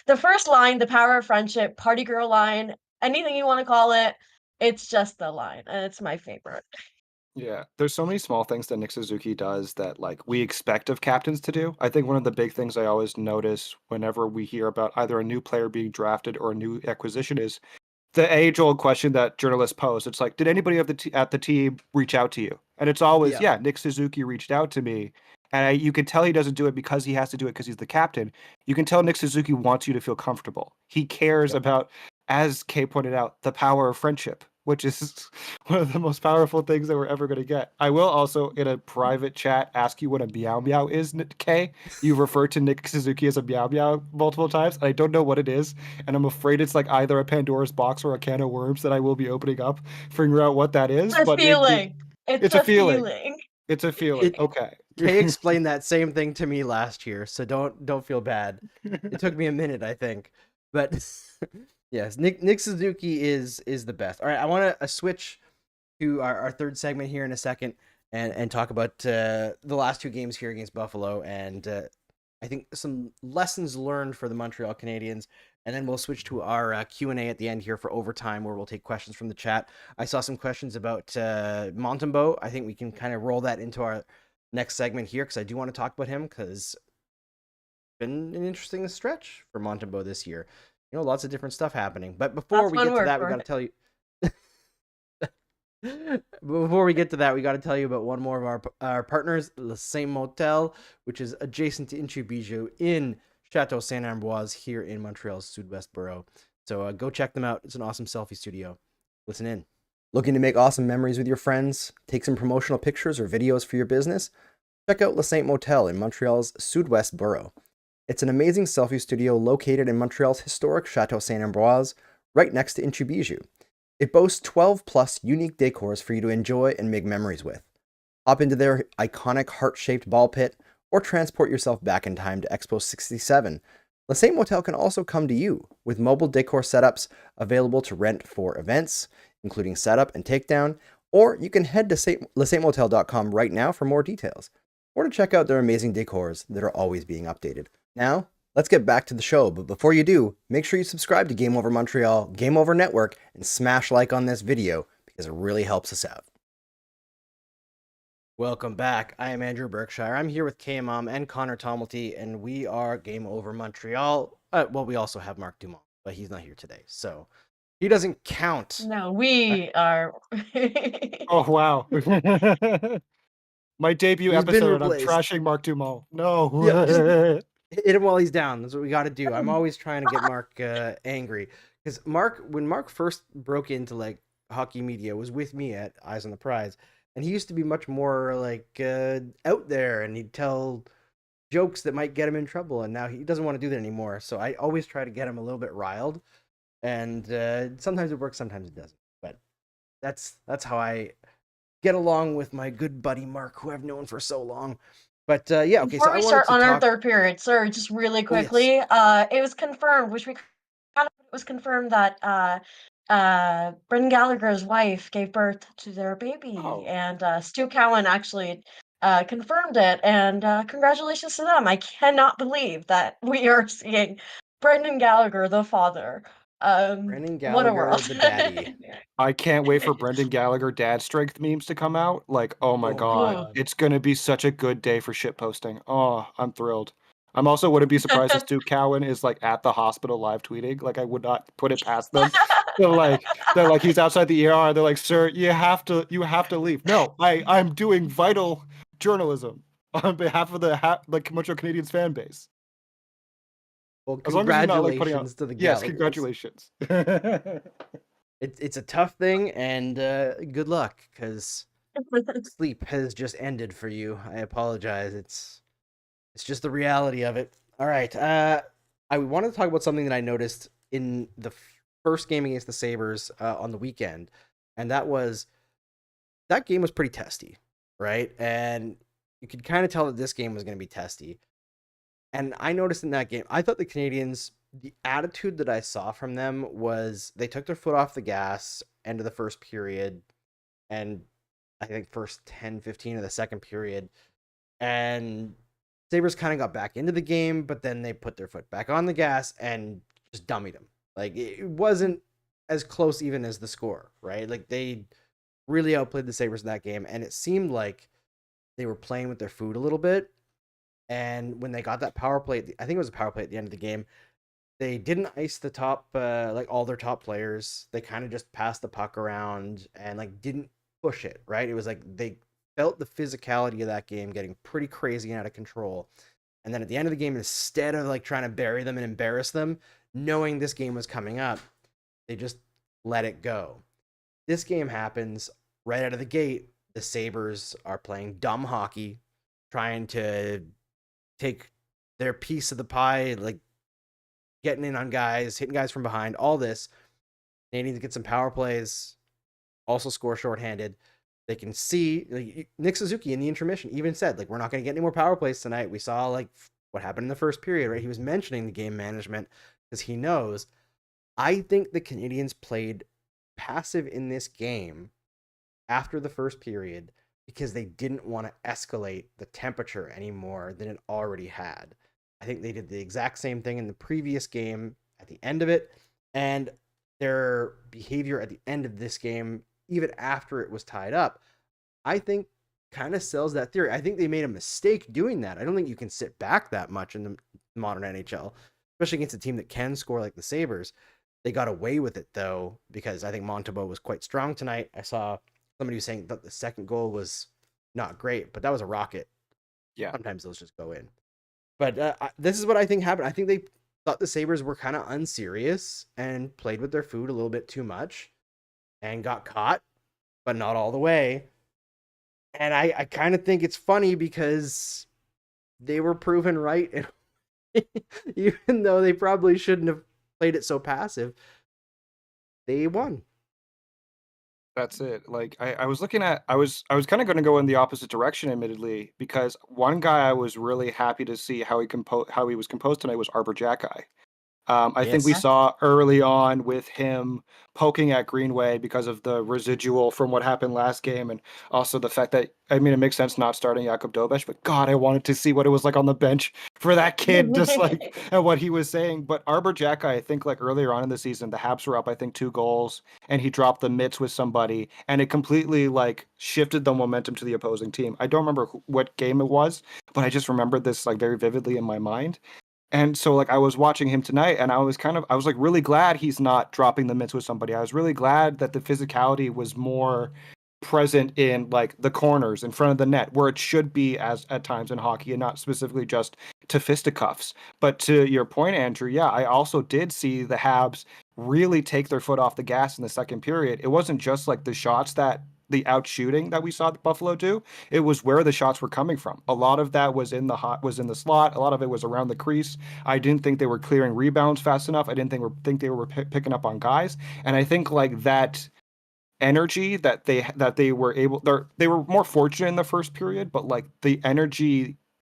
the first line, the power of friendship, party girl line, anything you wanna call it, it's just the line, and it's my favorite. Yeah, there's so many small things that Nick Suzuki does that like we expect of captains to do. I think one of the big things I always notice whenever we hear about either a new player being drafted or a new acquisition is the age-old question that journalists pose. It's like, did anybody at the team reach out to you? And it's always, Yeah. yeah, Nick Suzuki reached out to me. And you can tell he doesn't do it because he has to do it because he's the captain. You can tell Nick Suzuki wants you to feel comfortable. He cares Yep. about, as Kay pointed out, the power of friendship, which is one of the most powerful things that we're ever going to get. I will also, in a private chat, ask you what a meow meow is, Kay. You've referred to Nick Suzuki as a meow meow multiple times. I don't know what it is, and I'm afraid it's like either a Pandora's box or a can of worms that I will be opening up, figuring out what that is. It's a But feeling. It's it's a a feeling. feeling. It's a feeling. It Okay. Kay explained that same thing to me last year, so don't feel bad. It took me a minute, I think, but yes, Nick Suzuki is the best. All right, I want to switch to our third segment here in a second, and talk about the last two games here against Buffalo, and I think some lessons learned for the Montreal Canadiens, and then we'll switch to our Q&A at the end here for overtime, where we'll take questions from the chat. I saw some questions about Montembeault. I think we can kind of roll that into our next segment here, because I do want to talk about him, because it's been an interesting stretch for Montembeault this year. Lots of different stuff happening. But before That's we one get to word that, we for got to it. tell you. Before we get to that, we got to tell you about one more of our partners, Le Saint Motel, which is adjacent to Inchu Bijou in Chateau Saint Ambroise here in Montreal's Sud-West borough. So go check them out. It's an awesome selfie studio. Listen in. Looking to make awesome memories with your friends? Take some promotional pictures or videos for your business? Check out Le Saint Motel in Montreal's Sud-West borough. It's an amazing selfie studio located in Montreal's historic Chateau Saint Ambroise, right next to Inchu Bijou. It boasts 12 plus unique decors for you to enjoy and make memories with. Hop into their iconic heart-shaped ball pit, or transport yourself back in time to Expo 67. Le Saint Motel can also come to you with mobile decor setups available to rent for events, including setup and takedown, or you can head to lesaintmotel.com right now for more details, or to check out their amazing decors that are always being updated. Now, let's get back to the show, but before you do, make sure you subscribe to Game Over Montreal, Game Over Network, and smash like on this video because it really helps us out. Welcome back. I am Andrew Berkshire. I'm here with Kay Imam and Conor Tomalty, and we are Game Over Montreal. Well, we also have Marc Dumont, but he's not here today, so he doesn't count. No, we are. Oh wow. My debut He's been episode, I'm replaced. trashing Marc Dumont. No. Yeah, just hit him while he's down. That's what we got to do. I'm always trying to get Marc angry because when Marc first broke into like hockey media, was with me at Eyes on the Prize, and he used to be much more like out there, and he'd tell jokes that might get him in trouble, and now he doesn't want to do that anymore. So I always try to get him a little bit riled, and sometimes it works, sometimes it doesn't. But that's how I get along with my good buddy Marc, who I've known for so long. But yeah, okay. Before So we I start wanted on to our third period, sir, just really Oh, yes. quickly, it was confirmed, which we kind of it was confirmed that Brendan Gallagher's wife gave birth to their baby, Oh. and Stu Cowan actually confirmed it, and congratulations to them. I cannot believe that we are seeing Brendan Gallagher, the father. Brendan What a Gallagher, world. the daddy. I can't wait for Brendan Gallagher dad strength memes to come out. Like, oh my Oh my god, God. it's gonna be such a good day for shit posting. Oh, I'm thrilled. I'm also wouldn't be surprised if Stu Cowan is like at the hospital live tweeting. Like, I would not put it past them. They're like he's outside the ER. They're like, sir, you have to leave. No, I'm doing vital journalism on behalf of the Montreal Canadiens fan base. Well, As long as he's not like putting out. congratulations to the Yes, Gallaghers. congratulations. It's a tough thing, and good luck, because sleep has just ended for you. I apologize. It's just the reality of it. All right. I wanted to talk about something that I noticed in the first game against the Sabres on the weekend, and that game was pretty testy, right? And you could kind of tell that this game was going to be testy. And I noticed in that game, I thought the Canadiens, the attitude that I saw from them was they took their foot off the gas end of the first period, and I think first 10, 15 of the second period. And Sabres kind of got back into the game, but then they put their foot back on the gas and just dummied them. Like, it wasn't as close even as the score, right? Like, they really outplayed the Sabres in that game, and it seemed like they were playing with their food a little bit. And when they got that power play, I think it was a power play at the end of the game, they didn't ice the top, like all their top players. They kind of just passed the puck around and like didn't push it, right? It was like they felt the physicality of that game getting pretty crazy and out of control. And then at the end of the game, instead of like trying to bury them and embarrass them, knowing this game was coming up, they just let it go. This game happens right out of the gate. The Sabres are playing dumb hockey, trying to take their piece of the pie, like getting in on guys, hitting guys from behind, all this. They need to get some power plays, also score shorthanded. They can see, like, Nick Suzuki in the intermission even said, like, we're not going to get any more power plays tonight. We saw like what happened in the first period, right? He was mentioning the game management because he knows. I think the Canadiens played passive in this game after the first period because they didn't want to escalate the temperature any more than it already had. I think they did the exact same thing in the previous game at the end of it, and their behavior at the end of this game, even after it was tied up, I think kind of sells that theory. I think they made a mistake doing that. I don't think you can sit back that much in the modern NHL, especially against a team that can score like the Sabres. They got away with it, though, because I think Montembeault was quite strong tonight. I saw somebody was saying that the second goal was not great, but that was a rocket. Yeah. Sometimes those just go in. But this is what I think happened. I think they thought the Sabres were kind of unserious and played with their food a little bit too much and got caught, but not all the way. And I kind of think it's funny because they were proven right. Even though they probably shouldn't have played it so passive, they won. That's it. Like I was looking at I was kind of going to go in the opposite direction, admittedly, because one guy I was really happy to see how he was composed tonight was Arbor Jacki. I think we Yes. Yes. saw early on with him poking at Greenway because of the residual from what happened last game, and also the fact that I mean it makes sense not starting Jakub Dobeš, but God, I wanted to see what it was like on the bench for that kid, just like and what he was saying. But Arbor Jacki, I think like earlier on in the season, the Habs were up, I think 2 goals, and he dropped the mitts with somebody, and it completely like shifted the momentum to the opposing team. I don't remember what game it was, but I just remembered this like very vividly in my mind. And so like I was watching him tonight and I was like really glad he's not dropping the mitts with somebody. I was really glad that the physicality was more present in like the corners in front of the net where it should be as at times in hockey and not specifically just to fisticuffs. But to your point, Andrew, yeah, I also did see the Habs really take their foot off the gas in the second period. It wasn't just like the shots that the out shooting that we saw the Buffalo do. It was where the shots were coming from. A lot of that was was in the slot. A lot of it was around the crease. I didn't think they were clearing rebounds fast enough. I didn't think they were picking up on guys. And I think like that energy that they were able they were more fortunate in the first period, but like the energy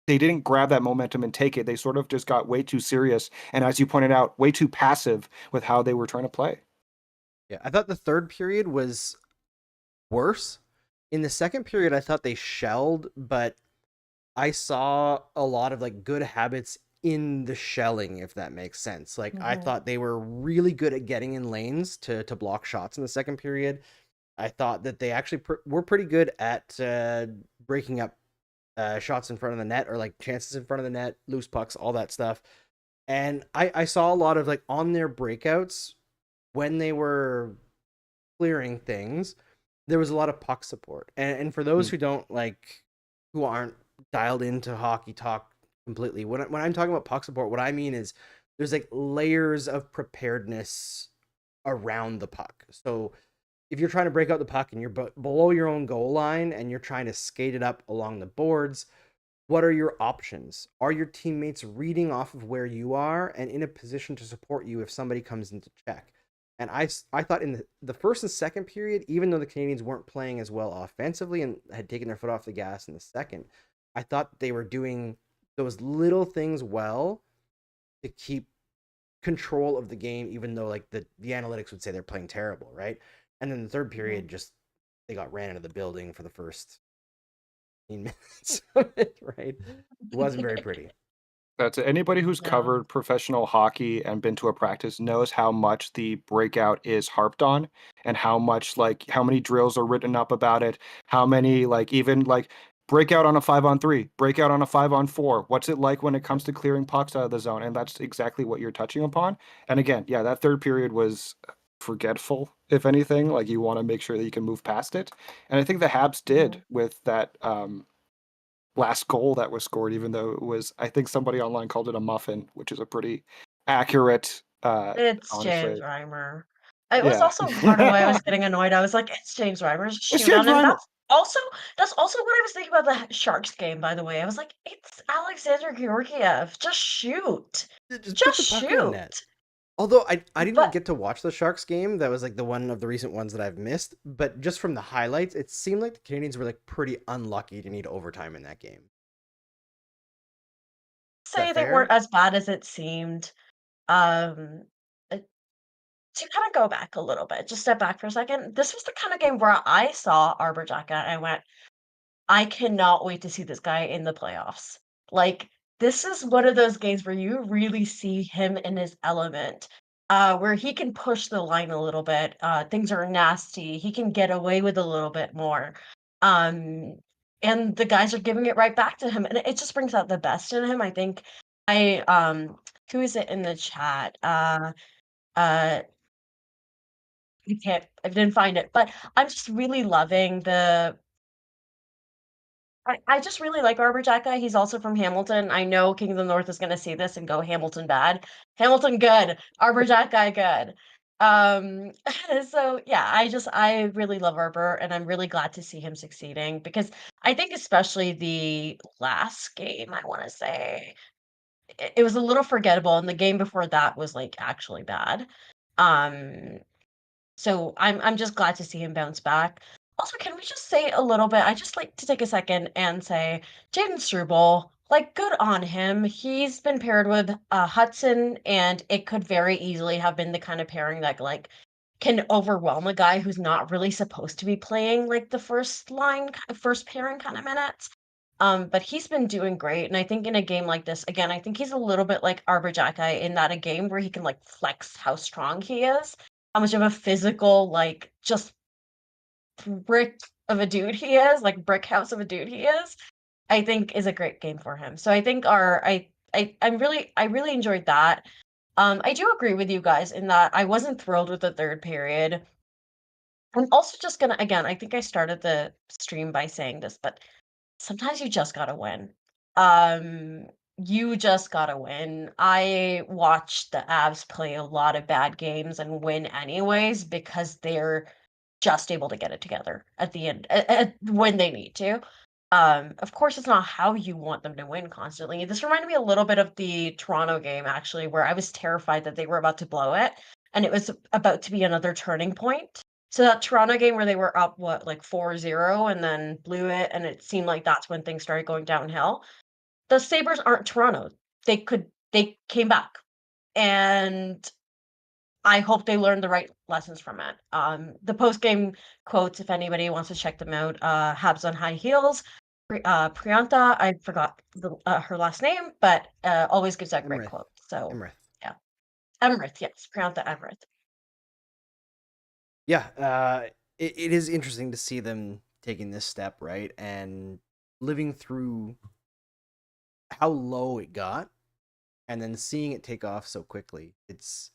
they didn't grab that momentum and take it. They sort of just got way too serious and as you pointed out, way too passive with how they were trying to play. Yeah, I thought the third period was worse. In the second period, I thought they shelled, but I saw a lot of like good habits in the shelling, if that makes sense. Like I Mhm. thought they were really good at getting in lanes to block shots in the second period. I thought that they actually were pretty good at breaking up shots in front of the net or like chances in front of the net, loose pucks, all that stuff. And I saw a lot of like on their breakouts when they were clearing things, there was a lot of puck support. And for those Mm. who don't like, who aren't dialed into hockey talk completely, when I'm talking about puck support, what I mean is there's like layers of preparedness around the puck. So if you're trying to break out the puck and you're below your own goal line and you're trying to skate it up along the boards, what are your options? Are your teammates reading off of where you are and in a position to support you if somebody comes into check? And I thought in the first and second period, even though the Canadians weren't playing as well offensively and had taken their foot off the gas in the second, I thought they were doing those little things well to keep control of the game, even though like the analytics would say they're playing terrible, right? And then the third period, Mhm. just they got ran into the building for the first 15 minutes of it, right? It wasn't very pretty. That's it. Anybody who's No. covered professional hockey and been to a practice knows how much the breakout is harped on and how much like how many drills are written up about it, how many like even like breakout on a 5-on-3, breakout on a 5-on-4. What's it like when it Yep. comes to clearing pucks out of the zone? And that's exactly what you're touching upon. And again, yeah, that third period was forgetful, if anything. Like you want to make sure that you can move past it. And I think the Habs Mhm. did with that last goal that was scored, even though it was, I think somebody online called it a muffin, which is a pretty accurate, It's James honestly. Reimer. It was Yeah. also part of why I was getting annoyed. I was like, "It's James Reimer's It's shoot James on him." Reimer. Also that's also what I was thinking about the Sharks game, by the way. I was like, "It's Alexander Georgiev. Just shoot. Just put Just the puck in the net. shoot." Although I didn't But get to watch the Sharks game, that was like the one of the recent ones that I've missed. But just from the highlights, it seemed like the Canadians were like pretty unlucky to need overtime in that game. Is that say they weren't fair? as bad as it seemed. Um, uh, to kinda go back a little bit, just step back for a second. This was the kinda game where I saw Arbor Jacka and I went, I cannot wait to see this guy in the playoffs. Like, this is one of those games where you really see him in his element, where he can push the line a little bit. Things are nasty. He can get away with a little bit more. Um, and the guys are giving it right back to him. And it just brings out the best in him. I think I who is it in the chat? Uh I didn't find it, but I'm just really loving the I just really like Arbor Jacka. He's also from Hamilton. I know King of the North is gonna see this and go Hamilton bad. Hamilton good. Arbor Jacka good. Um, so yeah, I really love Arbor and I'm really glad to see him succeeding because I think especially the last game, I wanna say, it was a little forgettable and the game before that was like actually bad. Um So I'm just glad to see him bounce back. Also, can we just say a little bit? I just like to take a second and say Jaden Struble, like, good on him. He's been paired with Hutson, and it could very easily have been the kind of pairing that like can overwhelm a guy who's not really supposed to be playing like the first pairing kind of minutes. But he's been doing great, and I think in a game like this, again, I think he's a little bit like Arbor in that a game where he can like flex how strong he is, how much of a physical, like just brick of a dude he is, like brick house of a dude he is, I think is a great game for him. So I think I really enjoyed that. I do agree with you guys in that I wasn't thrilled with the third period. I'm also just gonna again, I think I started the stream by saying this, but sometimes you just gotta win. Um, you just gotta win. I watched the Avs play a lot of bad games and win anyways because they're just able to get it together at the end when they need to. Of course, it's not how you want them to win constantly. This reminded me a little bit of the Toronto game, actually, where I was terrified that they were about to blow it, and it was about to be another turning point. So that Toronto game where they were up, what, like 4-0 and then blew it, and it seemed like that's when things started going downhill. The Sabres aren't Toronto. They came back. And I hope they learned the right lessons from it. The post-game quotes, if anybody wants to check them out, Habs on high heels. Priyanka, I forgot her last name, but always gives that great Emrith. quote. So Emrith. yeah, Emrith, yes, Priyanka Emrith. Yeah, it is interesting to see them taking this step, right? And living through how low it got and then seeing it take off so quickly. It's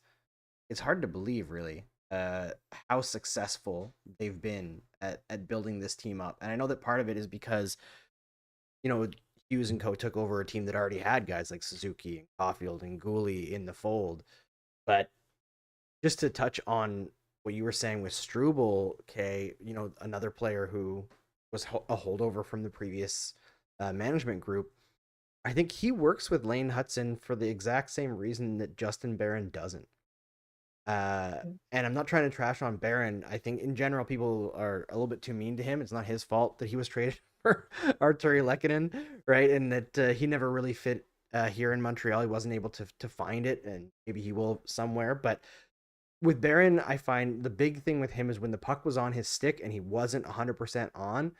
hard to believe, really, how successful they've been at building this team up. And I know that part of it is because, Hughes and Co. took over a team that already had guys like Suzuki and Caulfield and Gooley in the fold. But just to touch on what you were saying with Struble, Kay, another player who was a holdover from the previous management group, I think he works with Lane Hutson for the exact same reason that Justin Barron doesn't. And I'm not trying to trash on Barron. I think in general people are a little bit too mean to him. It's not his fault that he was traded for Artturi Lehkonen, right? And that he never really fit here in Montreal. He wasn't able to find it, and maybe he will somewhere. But with Barron, I find the big thing with him is when the puck was on his stick and he wasn't 100% on, it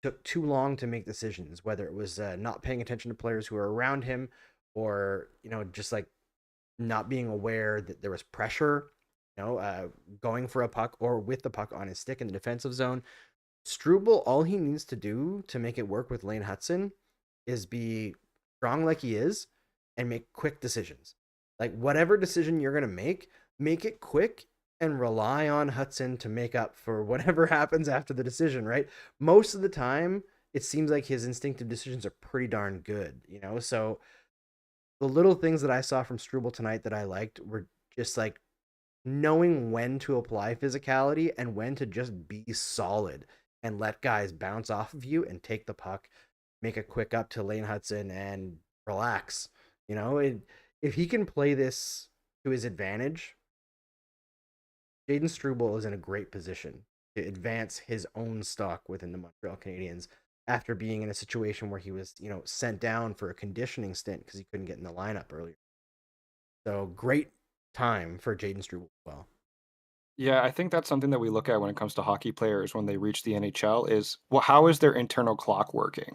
took too long to make decisions, whether it was not paying attention to players who were around him or, just like not being aware that there was pressure, going for a puck or with the puck on his stick in the defensive zone. Struble, all he needs to do to make it work with Lane Hutson is be strong like he is and make quick decisions. Like whatever decision you're going to make it quick and rely on Hutson to make up for whatever happens after the decision, right? Most of the time, it seems like his instinctive decisions are pretty darn good, So the little things that I saw from Struble tonight that I liked were just like knowing when to apply physicality and when to just be solid and let guys bounce off of you and take the puck, make a quick up to Lane Hutson and relax. If he can play this to his advantage, Jaden Struble is in a great position to advance his own stock within the Montreal Canadiens after being in a situation where he was, sent down for a conditioning stint because he couldn't get in the lineup earlier. So great time for Jaden Struble as well. Yeah, I think that's something that we look at when it comes to hockey players when they reach the NHL is, well, how is their internal clock working?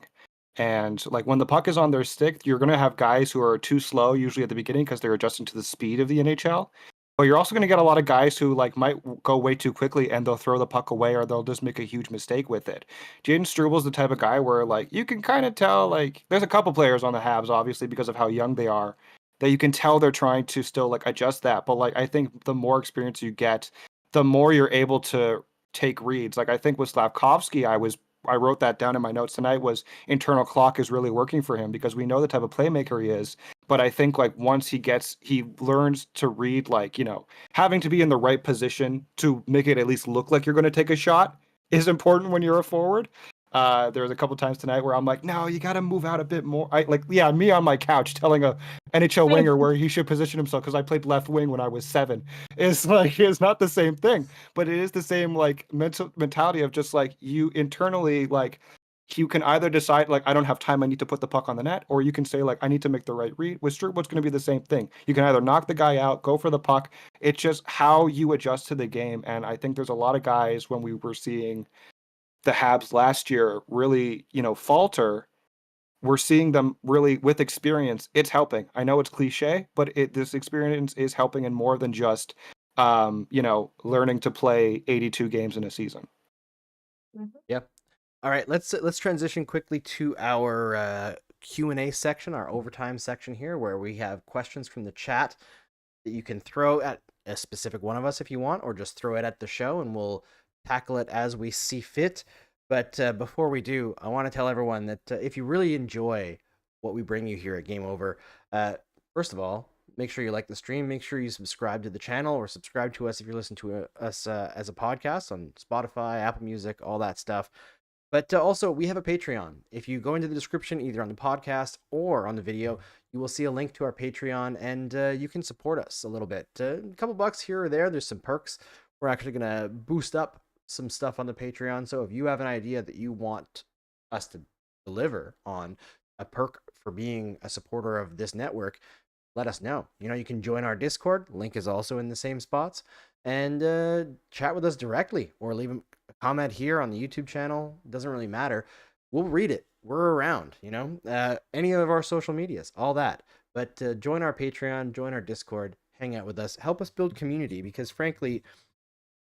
And like when the puck is on their stick, you're going to have guys who are too slow usually at the beginning because they're adjusting to the speed of the NHL. But you're also going to get a lot of guys who like might go way too quickly and they'll throw the puck away or they'll just make a huge mistake with it. Jaden Struble's the type of guy where like you can kind of tell, like there's a couple players on the Habs obviously because of how young they are, that you can tell they're trying to still like adjust that. But like I think the more experience you get, the more you're able to take reads. Like I think with Slavkovsky, I wrote that down in my notes tonight, was internal clock is really working for him because we know the type of playmaker he is. But I think like once he learns to read, like, having to be in the right position to make it at least look like you're going to take a shot is important when you're a forward. There was a couple times tonight where I'm like, no, you got to move out a bit more. Me on my couch telling a NHL winger where he should position himself because I played left wing when I was 7. It's not the same thing, but it is the same like mentality of just like you internally like. You can either decide like I don't have time, I need to put the puck on the net, or you can say like I need to make the right read. With Strootwood's going to be the same thing. You can either knock the guy out, go for the puck. It's just how you adjust to the game, and I think there's a lot of guys when we were seeing the Habs last year really, falter. We're seeing them really with experience. It's helping. I know it's cliche, but this experience is helping in more than just, learning to play 82 games in a season. Yep. All right, let's transition quickly to our Q&A section, our overtime section here, where we have questions from the chat that you can throw at a specific one of us if you want, or just throw it at the show, and we'll tackle it as we see fit. But before we do, I want to tell everyone that if you really enjoy what we bring you here at Game Over, first of all, make sure you like the stream. Make sure you subscribe to the channel, or subscribe to us if you're listening to us as a podcast on Spotify, Apple Music, all that stuff. But also, we have a Patreon. If you go into the description, either on the podcast or on the video, you will see a link to our Patreon, and you can support us a little bit. A couple bucks here or there. There's some perks. We're actually going to boost up some stuff on the Patreon. So if you have an idea that you want us to deliver on a perk for being a supporter of this network, let us know. You can join our Discord. Link is also in the same spots. And chat with us directly, or leave a comment here on the YouTube channel. Doesn't really matter. We'll read it. We're around, any of our social medias, all that. But join our Patreon, join our Discord, hang out with us, help us build community, because frankly,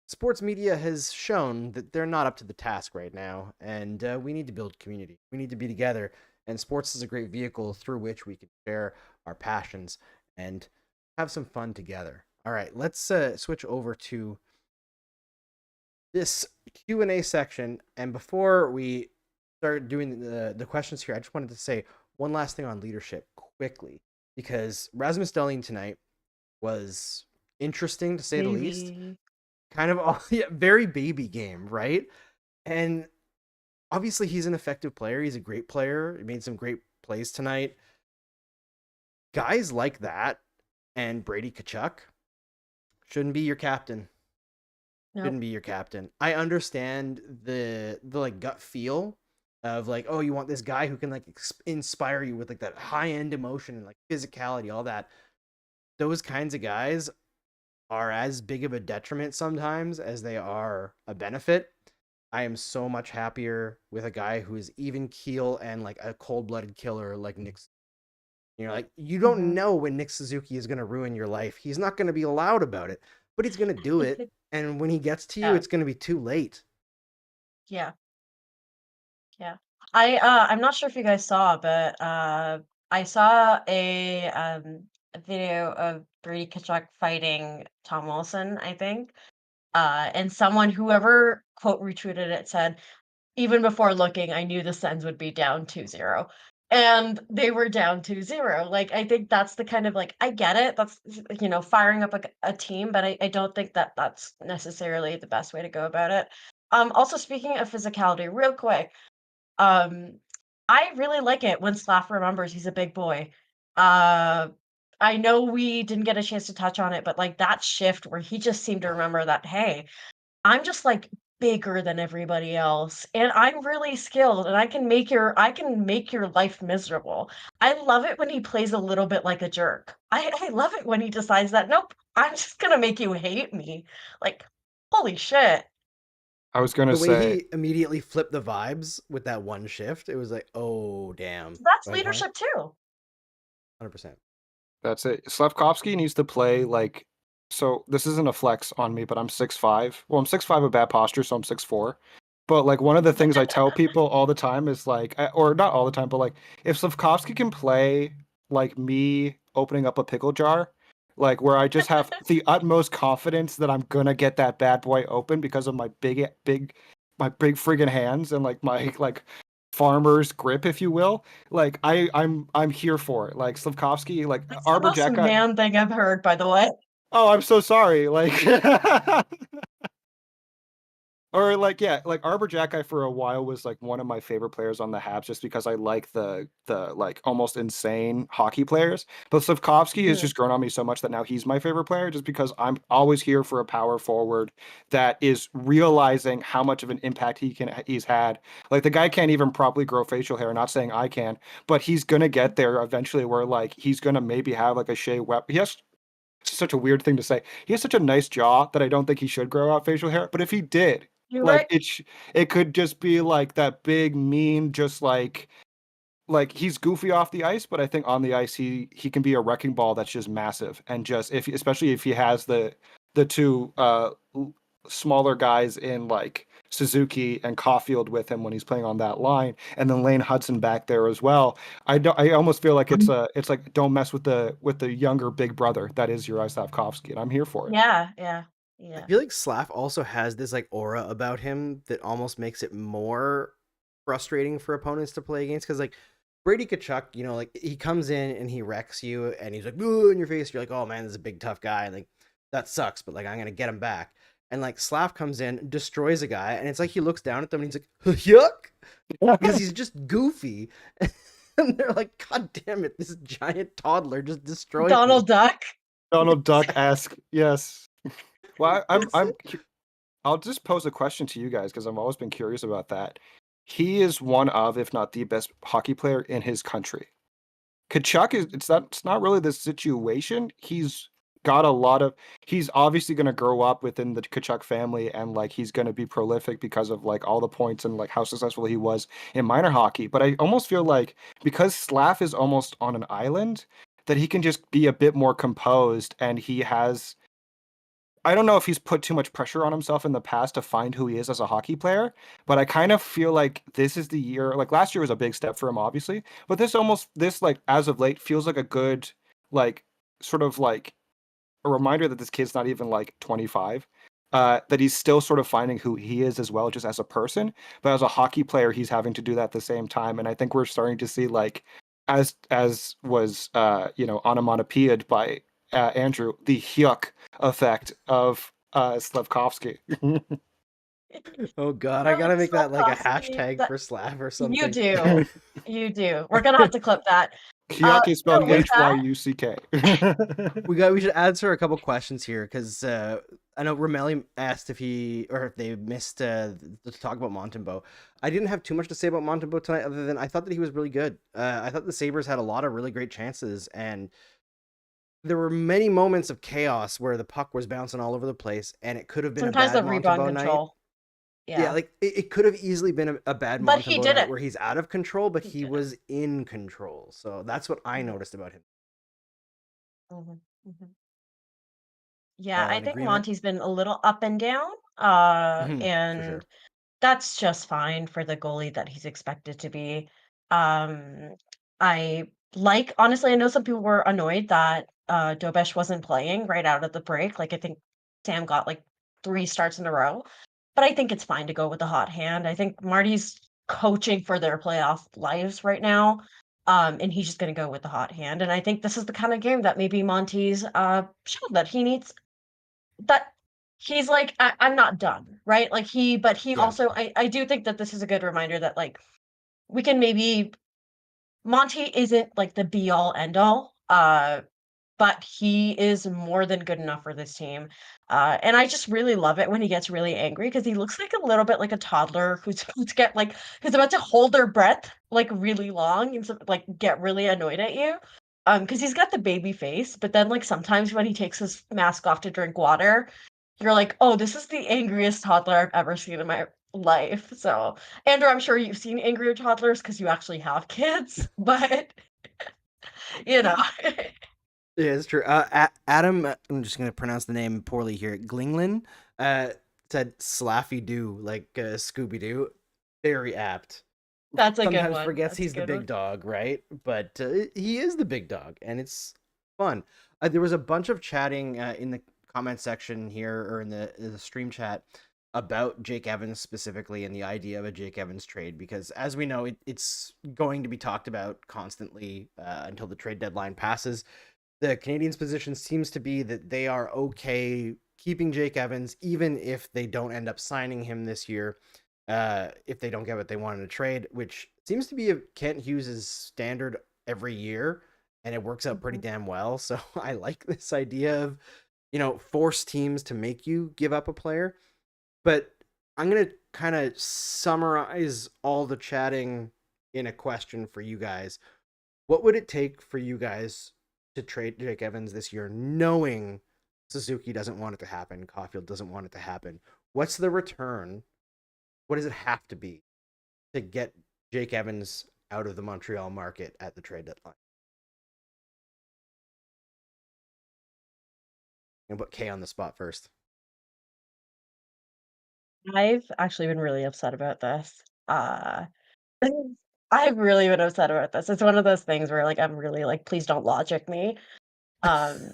sports media has shown that they're not up to the task right now, and we need to build community. We need to be together, and sports is a great vehicle through which we can share our passions and have some fun together. All right, let's switch over to this Q&A section. And before we start doing the questions here, I just wanted to say one last thing on leadership quickly, because Rasmus Dahlin tonight was interesting to say the least. Kind of very baby game, right? And obviously he's an effective player. He's a great player. He made some great plays tonight. Guys like that and Brady Tkachuk shouldn't be your captain. Nope. Shouldn't be your captain. I understand the like gut feel of like, oh, you want this guy who can like inspire you with like that high end emotion and like physicality, all that. Those kinds of guys are as big of a detriment sometimes as they are a benefit. I am so much happier with a guy who is even keel and like a cold-blooded killer like Nick. Like you don't know when Nick Suzuki is going to ruin your life. He's not going to be loud about it, but he's going to do it. And when he gets to you, it's going to be too late. Yeah. I'm not sure if you guys saw, but I saw a video of Brady Tkachuk fighting Tom Wilson, I think. And whoever quote retweeted it said, even before looking, I knew the Sens would be down 2-0. And they were down 2-0. Like, I think that's the kind of like, I get it. That's, firing up a team, but I don't think that that's necessarily the best way to go about it. Also, speaking of physicality, real quick, I really like it when Slav remembers he's a big boy. I know we didn't get a chance to touch on it, but like that shift where he just seemed to remember that, hey, I'm just like bigger than everybody else, and I'm really skilled, and I can make your life miserable. I love it when he plays a little bit like a jerk. I love it when he decides that, nope, I'm just gonna make you hate me. Like, holy shit. I was going to The way say, he immediately flipped the vibes with that one shift, it was like, oh, damn. That's Right, leadership too. 100%. that's it. Slavkovsky needs to play like, so this isn't a flex on me, but I'm 6'5". Well, I'm 6'5" with bad posture, so I'm 6'4". But like one of the things I tell people all the time is like, or not all the time, but like if Slavkovsky can play like me opening up a pickle jar, like where I just have the utmost confidence that I'm gonna get that bad boy open because of my big friggin' hands and like my like farmer's grip, if you will. Like I'm here for it. Like Slavkovsky, like That's the Arbor most Jack. man thing I've heard, by the way. Oh, I'm so sorry. Like Or like, yeah, like Arbor Jacki for a while was like one of my favorite players on the Habs just because I like the like almost insane hockey players. But Slavkovsky has Mhm. just grown on me so much that now he's my favorite player just because I'm always here for a power forward that is realizing how much of an impact he's had. Like the guy can't even properly grow facial hair, not saying I can, but he's gonna get there eventually where like he's gonna maybe have like a Shea Web. He has such a weird thing to say. He has such a nice jaw that I don't think he should grow out facial hair. But if he did, You're like right. it could just be like that big mean, just like he's goofy off the ice, but I think on the ice he can be a wrecking ball that's just massive and just if especially if he has the two smaller guys in like Suzuki and Caulfield with him when he's playing on that line, and then Lane Hutson back there as well. I almost feel like it's like don't mess with the younger big brother that is your Slavkovsky, and I'm here for it. Yeah, yeah, I yeah. feel like Slav also has this like aura about him that almost makes it more frustrating for opponents to play against. Because like Brady Tkachuk, you know, like he comes in and he wrecks you, and he's like, "Ooh," in your face. You're like, "Oh man, this is a big tough guy." Like that sucks, but like I'm gonna get him back. And like Slav comes in, destroys a guy, and it's like he looks down at them and he's like, "Yuck," because he's just goofy. And they're like, "God damn it, this giant toddler just destroyed me." Donald Duck. Donald Duck-esque, yes. Well, It's I'll just pose a question to you guys because I've always been curious about that. He is one of, if not the best hockey player in his country. Kachuk is it's not really the situation. He's got a lot of he's obviously gonna grow up within the Kachuk family and like he's gonna be prolific because of like all the points and like how successful he was in minor hockey. But I almost feel like because Slav is almost on an island, that he can just be a bit more composed and he has I don't know if he's put too much pressure on himself in the past to find who he is as a hockey player, but I kind of feel like this is the year. Like last year was a big step for him, obviously, but this like as of late feels like a good like sort of like a reminder that this kid's not even like 25. That he's still sort of finding who he is as well, just as a person, but as a hockey player, he's having to do that at the same time. And I think we're starting to see like, as was onomatopoeiaed by Andrew, the hyuk effect of Slavkovsky. oh god, I Well, gotta like make that like a Slavkovsky, hashtag that for Slav or you something. do. You do. We're gonna have to clip that. Hyuk is spelled So with that, Hyuck. We should answer a couple questions here because I know Romelli asked if they missed to talk about Montembeault. I didn't have too much to say about Montembeault tonight, other than I thought that he was really good. I thought the Sabres had a lot of really great chances, and there were many moments of chaos where the puck was bouncing all over the place, and it could have been a sometimes bad the rebound Montembeault night. control. Yeah, Yeah. like it could have easily been a bad But he Montembeault did night it. where he's out of control, but He he did it. was in control. So that's what I Mhm, noticed about him. mhm, mhm. Yeah, I In think agreement. Monty's been a little up and down. For sure. And that's just fine for the goalie that he's expected to be. Um, I like honestly, I know some people were annoyed that Dobesh wasn't playing right out of the break. Like I think Sam got like 3 starts in a row. But I think it's fine to go with the hot hand. I think Marty's coaching for their playoff lives right now. And he's just gonna go with the hot hand. And I think this is the kind of game that maybe Monty's showed that he needs that he's like, I'm not done, right? Like but he Yeah. also, I do think that this is a good reminder that like we can maybe, Monty isn't like the be all end all, but he is more than good enough for this team. And I just really love it when he gets really angry because he looks like a little bit like a toddler who's about to hold their breath like really long and like get really annoyed at you. Because he's got the baby face, but then like sometimes when he takes his mask off to drink water, you're like, oh, this is the angriest toddler I've ever seen in my life. So, Andrew, I'm sure you've seen angrier toddlers because you actually have kids, but you know. Yeah, it's true. Adam, I'm just gonna pronounce the name poorly here. Glinglin, uh, said Slaffy Doo, like Scooby Doo. Very apt. That's a good Sometimes one. forgets That's a he's the good big one. dog, right? But he is the big dog, and it's fun. There was a bunch of chatting in the comment section here or in the stream chat about Jake Evans specifically and the idea of a Jake Evans trade because, as we know, it's going to be talked about constantly until the trade deadline passes. The Canadiens' position seems to be that they are okay keeping Jake Evans, even if they don't end up signing him this year, if they don't get what they want in a trade, which seems to be Kent Hughes' standard every year, and it works out pretty damn well. So I like this idea of, force teams to make you give up a player. But I'm going to kind of summarize all the chatting in a question for you guys. What would it take for you guys to trade Jake Evans this year, knowing Suzuki doesn't want it to happen, Caulfield doesn't want it to happen? What's the return? What does it have to be to get Jake Evans out of the Montreal market at the trade deadline? And put Kay on the spot first. I've actually been really upset about this. I've really been upset about this. It's one of those things where like I'm really like, please don't logic me. Um,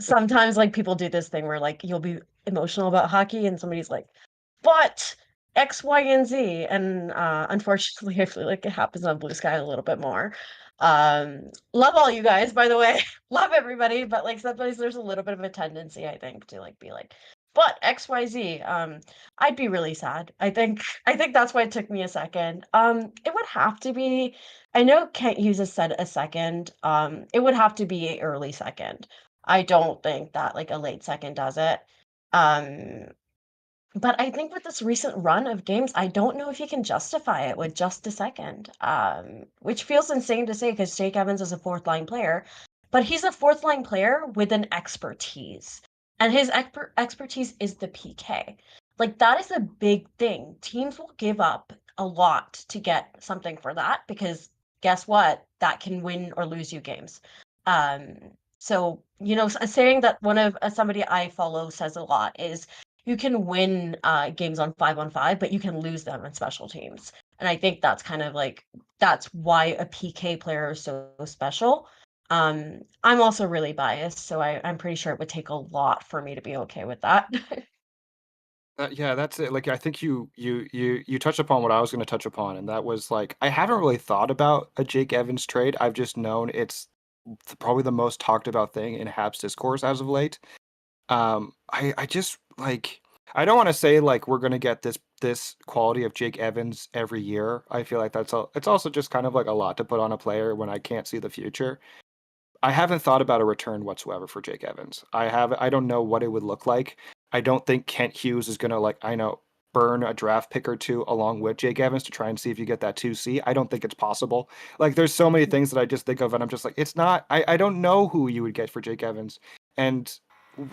Sometimes like people do this thing where like you'll be emotional about hockey and somebody's like, but X, Y, and Z. And unfortunately, I feel like it happens on Blue Sky a little bit more. Love all you guys, by the way. Love everybody, but like sometimes there's a little bit of a tendency, I think, to like be like, but XYZ. I'd be really sad. I think that's why it took me a second. It would have to be, I know Kent Hughes has said a second. It would have to be a early second. I don't think that like a late second does it. Um, but I think with this recent run of games, I don't know if you can justify it with just a second, which feels insane to say because Jake Evans is a fourth line player, but he's a fourth line player with an expertise. And his expertise is the PK. Like, that is a big thing. Teams will give up a lot to get something for that because guess what? That can win or lose you games. Um, so, a saying that one of somebody I follow says a lot is you can win games on 5-on-5, but you can lose them in special teams. And I think that's kind of like, that's why a PK player is so special. I'm also really biased, so I'm pretty sure it would take a lot for me to be okay with that. Yeah, that's it. Like, I think you touched upon what I was going to touch upon, and that was like I haven't really thought about a Jake Evans trade. I've just known it's probably the most talked about thing in Habs discourse as of late. I just like I don't want to say like we're gonna get this quality of Jake Evans every year. I feel like it's also just kind of like a lot to put on a player when I can't see the future. I haven't thought about a return whatsoever for Jake Evans. I don't know what it would look like. I don't think Kent Hughes is gonna like burn a draft pick or two along with Jake Evans to try and see if you get that 2C. I don't think it's possible. Like there's so many things that I just think of and I'm just like, it's not I don't know who you would get for Jake Evans. And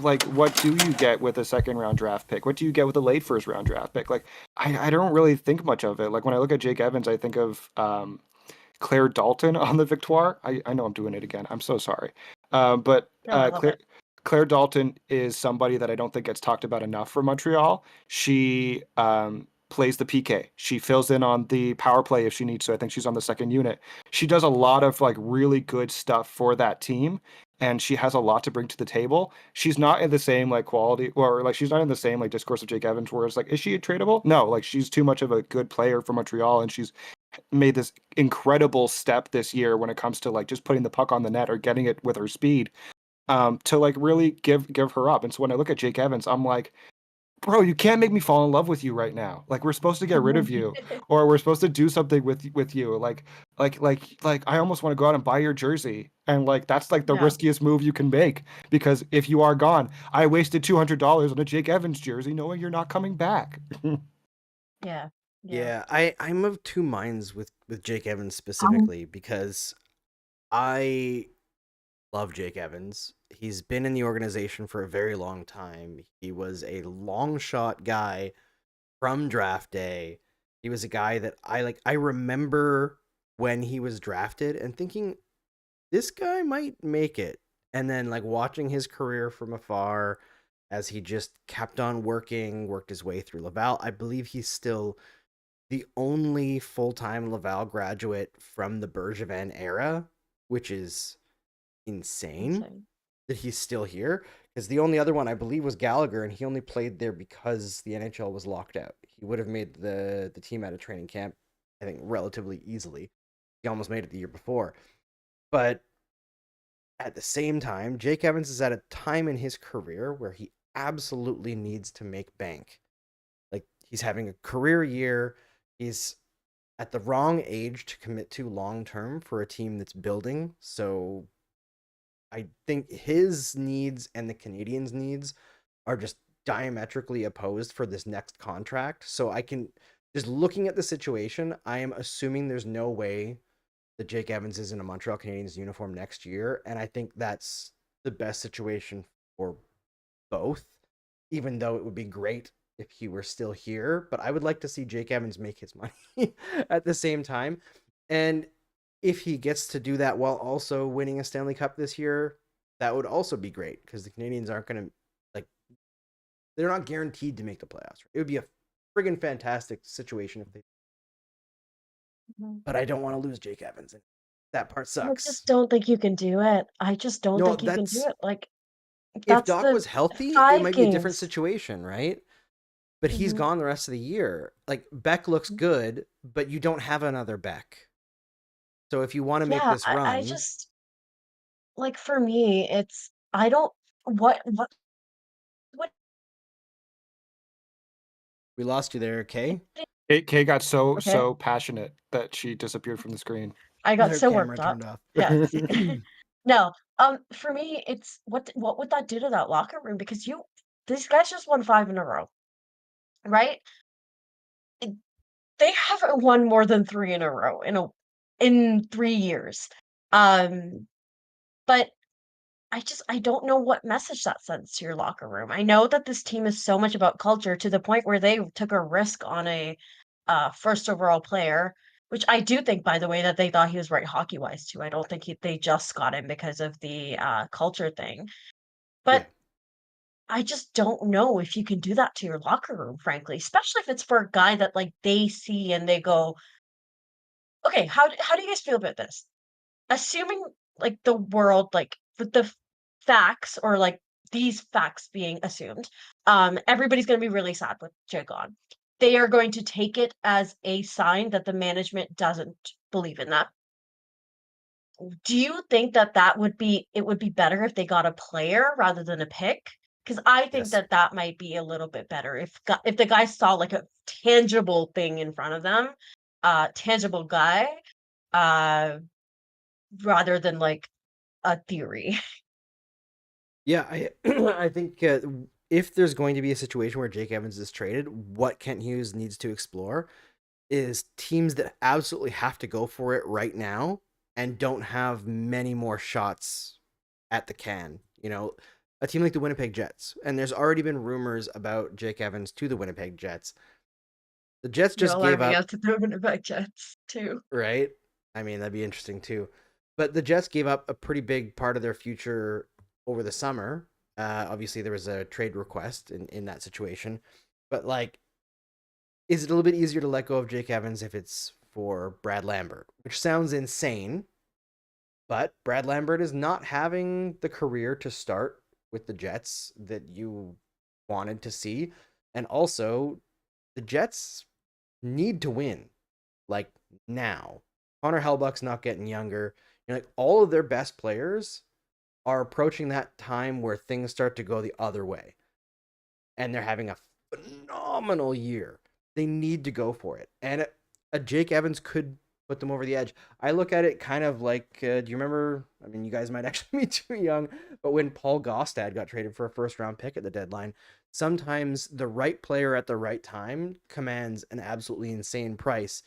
like what do you get with a second round draft pick? What do you get with a late first round draft pick? Like I don't really think much of it. Like when I look at Jake Evans, I think of Claire Dalton on the Victoire. I know I'm doing it again. I'm so sorry. But No, I love it. Claire Dalton is somebody that I don't think gets talked about enough for Montreal. She plays the PK. She fills in on the power play if she needs to. I think she's on the second unit. She does a lot of like really good stuff for that team. And she has a lot to bring to the table. She's not in the same like quality or like she's not in the same like discourse of Jake Evans where it's like, is she tradable? No, like she's too much of a good player for Montreal and she's made this incredible step this year when it comes to like just putting the puck on the net or getting it with her speed to like really give her up. And so when I look at Jake Evans, I'm like, bro, you can't make me fall in love with you right now. Like we're supposed to get rid of you or we're supposed to do something with you. Like I almost want to go out and buy your jersey. And like that's like the Yeah. riskiest move you can make because if you are gone, I wasted $200 on a Jake Evans jersey knowing you're not coming back. Yeah. Yeah, I'm of two minds with Jake Evans specifically because I love Jake Evans. He's been in the organization for a very long time. He was a long shot guy from draft day. He was a guy that I remember when he was drafted and thinking this guy might make it. And then like watching his career from afar as he just kept on worked his way through Laval. I believe he's still the only full-time Laval graduate from the Bergevin era, which is insane that he's still here. Because the only other one I believe was Gallagher, and he only played there because the NHL was locked out. He would have made the team out of training camp, I think, relatively easily. He almost made it the year before. But at the same time, Jake Evans is at a time in his career where he absolutely needs to make bank. Like, he's having a career year. He's at the wrong age to commit to long term for a team that's building. So I think his needs and the Canadians' needs are just diametrically opposed for this next contract. So I can just looking at the situation, I am assuming there's no way that Jake Evans is in a Montreal Canadiens uniform next year, and I think that's the best situation for both. Even though it would be great if he were still here, but I would like to see Jake Evans make his money at the same time. And if he gets to do that while also winning a Stanley Cup this year, that would also be great because the Canadians aren't going to like they're not guaranteed to make the playoffs. It would be a friggin' fantastic situation if they. Mhm. But I don't want to lose Jake Evans, and that part I sucks. just don't think you can do it. I just don't No, think you can do that's it. Like, if that's Doc the was healthy, it 5 might be a different games. situation, right? But he's Mhm. gone the rest of the year. Like Beck looks good, but you don't have another Beck. So if you want to make Yeah, this I run, just like, for me, it's I don't what we lost you there, Kay. Kay got so okay. so passionate that she disappeared from the screen. I got Their so camera worked turned up. off. Yeah, see. No, for me, it's what would that do to that locker room? Because these guys just won 5 in a row, right? It They haven't won more than 3 in a row in 3 years. Um, but I don't know what message that sends to your locker room. I know that this team is so much about culture to the point where they took a risk on a first overall player, which I do think, by the way, that they thought he was right hockey wise too. I don't think they just got him because of the culture thing. Yeah. But I just don't know if you can do that to your locker room, frankly, especially if it's for a guy that like they see and they go, okay, how do you guys feel about this? Assuming, like, the world, like, with the facts or, like, these facts being assumed, everybody's gonna be really sad with Jay gone. They are going to take it as a sign that the management doesn't believe in that. Do you think that it would be better if they got a player rather than a pick? Because I think Yes. that that might be a little bit better if the guy saw, like, a tangible thing in front of them, tangible guy, uh, rather than, like, a theory. Yeah, I I think if there's going to be a situation where Jake Evans is traded, what Kent Hughes needs to explore is teams that absolutely have to go for it right now and don't have many more shots at the can. You know, a team like the Winnipeg Jets, and there's already been rumors about Jake Evans to the Winnipeg Jets. The Jets You're just gave alarming up, us to the Winnipeg Jets too. right? I mean, that'd be interesting too. But the Jets gave up a pretty big part of their future over the summer. Obviously, there was a trade request in that situation. But, like, is it a little bit easier to let go of Jake Evans if it's for Brad Lambert? Which sounds insane, but Brad Lambert is not having the career to start with the Jets that you wanted to see. And also, the Jets need to win, like, now. Connor Hellbuck's not getting younger. You know, like, all of their best players are approaching that time where things start to go the other way. And they're having a phenomenal year. They need to go for it. And a Jake Evans could put them over the edge. I look at it kind of like, do you remember? I mean, you guys might actually be too young, but when Paul Gostad got traded for a first round pick at the deadline, sometimes the right player at the right time commands an absolutely insane price,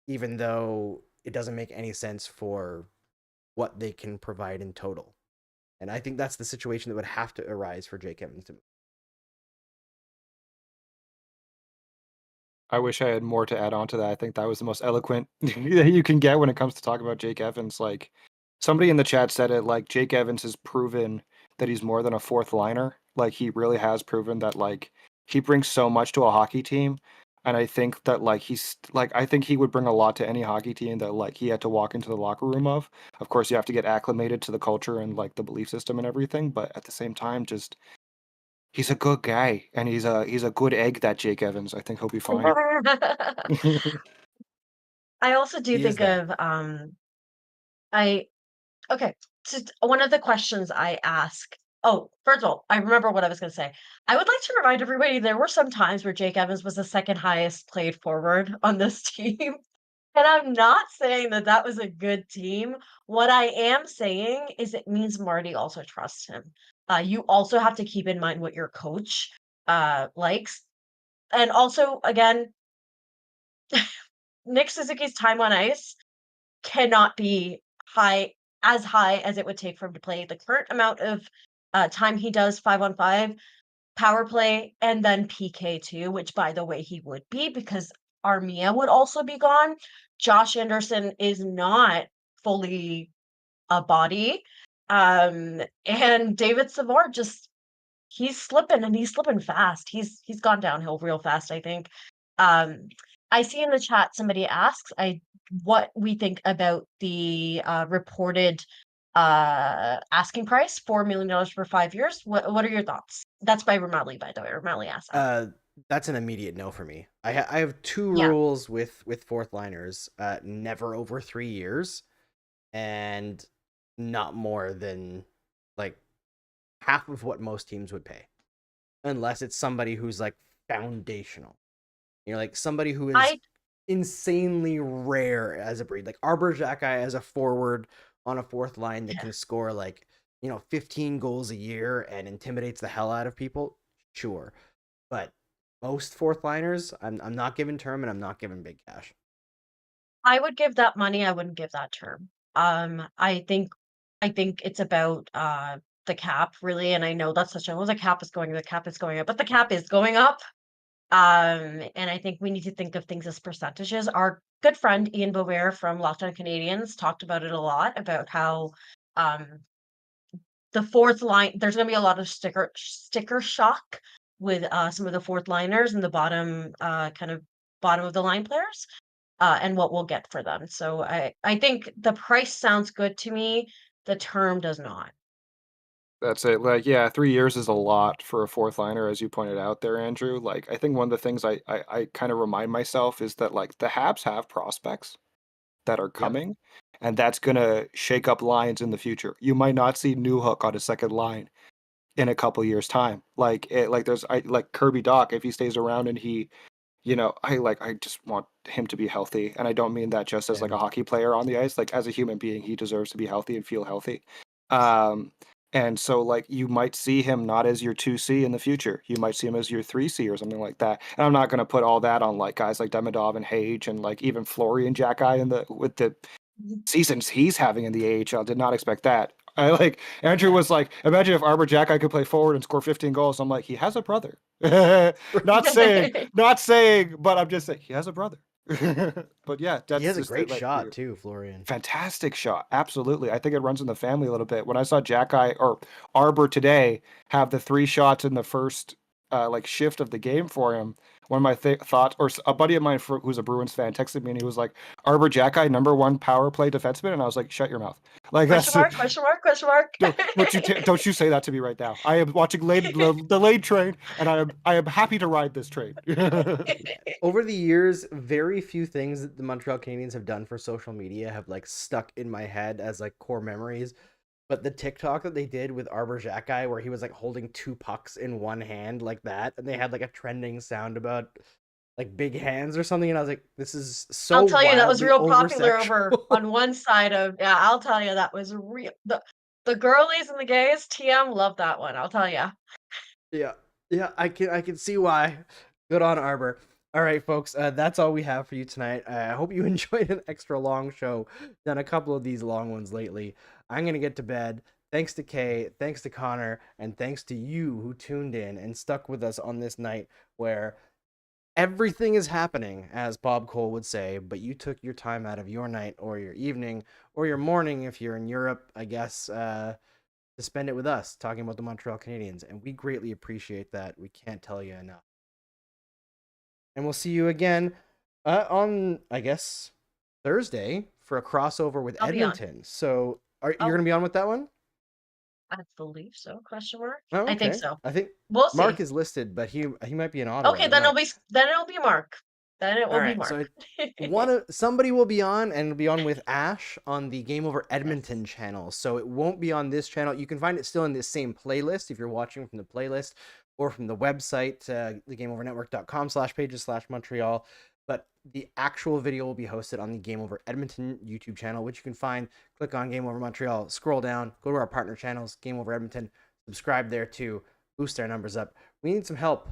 even though it doesn't make any sense for what they can provide in total. And I think that's the situation that would have to arise for Jake Evans to move. I wish I had more to add on to that. I think that was the most eloquent that you can get when it comes to talking about Jake Evans. Like somebody in the chat said it, like Jake Evans has proven that he's more than a fourth liner. Like he really has proven that like he brings so much to a hockey team. And I think that like he's like I think he would bring a lot to any hockey team that like he had to walk into the locker room of. Of course, you have to get acclimated to the culture and like the belief system and everything, but at the same time, just he's a good guy and he's a good egg, that Jake Evans. I think he'll be fine. I also do He is think that. of I okay. So one of the questions I ask Oh, first of all, I remember what I was gonna say. I would like to remind everybody there were some times where Jake Evans was the second highest played forward on this team. And I'm not saying that that was a good team. What I am saying is it means Marty also trusts him. You also have to keep in mind what your coach likes. And also, again, Nick Suzuki's time on ice cannot be high as it would take for him to play the current amount of time he does 5-on-5 power play and then PK too, which by the way he would be because Armia would also be gone. Josh Anderson is not fully a body. And David Savard just he's slipping and he's slipping fast. He's gone downhill real fast, I think. Um, I see in the chat somebody asks what we think about the reported asking price, $4 million for 5 years. What are your thoughts? That's by Romali, by the way. Romali asked that. That's an immediate no for me. I have two Yeah. rules with fourth liners: never over 3 years, and not more than like half of what most teams would pay, unless it's somebody who's like foundational. You know, like somebody who is I insanely rare as a breed, like Arbor Xhekaj as a forward on a fourth line that can score like 15 goals a year and intimidates the hell out of people. Sure, but most fourth liners, I'm not giving term and I'm not giving big cash. I would give that money, I wouldn't give that term. I think it's about the cap really, and I know that's such a well, the cap is going up, but the cap is going up. And I think we need to think of things as percentages. Our good friend Ian Beauvais from Locked On Canadians talked about it a lot about how um the fourth line there's going to be a lot of sticker shock with some of the fourth liners and the bottom kind of bottom of the line players and what we'll get for them. So I think the price sounds good to me. The term does not. That's it. Like, yeah, 3 years is a lot for a fourth liner, as you pointed out there, Andrew. Like, I think one of the things I kind of remind myself is that like the Habs have prospects that are Yep. coming, and that's gonna shake up lines in the future. You might not see Newhook on a second line in a couple years' time. Like there's like Kirby Doc, if he stays around and I just want him to be healthy. And I don't mean that just as like a hockey player on the ice. Like as a human being, he deserves to be healthy and feel healthy. And so like you might see him not as your 2C in the future. You might see him as your 3C or something like that. And I'm not gonna put all that on like guys like Demidov and Hage and like even Florian Xhekaj with the seasons he's having in the AHL. Did not expect that. I like Andrew was like, imagine if Arbor Xhekaj could play forward and score 15 goals. I'm like, he has a brother. not saying, but I'm just saying he has a brother. But yeah, that's He has a just great like shot too, Florian. fantastic shot. Absolutely. I think it runs in the family a little bit. When I saw Xhekaj or Arbor today have the 3 shots in the first like shift of the game for him, one of my thoughts, or a buddy of mine who's a Bruins fan texted me and he was like, Arbor Xhekaj, #1 power play defenseman, and I was like, shut your mouth. Like Question mark, question mark, question mark. don't you say that to me right now. I am watching the Lane train, and I am happy to ride this train. Over the years, very few things that the Montreal Canadiens have done for social media have like stuck in my head as like core memories. But the TikTok that they did with Arbor Xhekaj, where he was like holding 2 pucks in one hand like that, and they had like a trending sound about like big hands or something, and I was like, this is so I'll tell you that was wildly real popular over over-sexual. on one side of I'll tell you that was real the girlies and the gays TM love that one. I'll tell you. Yeah, I can see why. Good on Arbor. All right, folks, that's all we have for you tonight. I hope you enjoyed an extra long show. Done a couple of these long ones lately. I'm gonna get to bed. Thanks to Kay, thanks to Connor, and thanks to you who tuned in and stuck with us on this night where everything is happening, as Bob Cole would say, but you took your time out of your night or your evening or your morning if you're in Europe, I guess, to spend it with us talking about the Montreal Canadiens, and we greatly appreciate that. We can't tell you enough. And we'll see you again on, I guess, Thursday for a crossover with I'll be on. Edmonton. So you're Oh. going to be on with that one? I believe so. Question mark. Oh, I think okay. so. I think We'll see. Mark is listed, but he might be in Ottawa. Okay, I'm then not- it'll be Mark. Then it will All be right, Mark. so somebody will be on, and it'll be on with Ash on the Game Over Edmonton channel. So it won't be on this channel. You can find it still in the same playlist if you're watching from the playlist or from the website, thegameovernetwork.com/pages/Montreal. But the actual video will be hosted on the Game Over Edmonton YouTube channel, which you can find. Click on Game Over Montreal, scroll down, go to our partner channels, Game Over Edmonton, subscribe there too, boost our numbers up. We need some help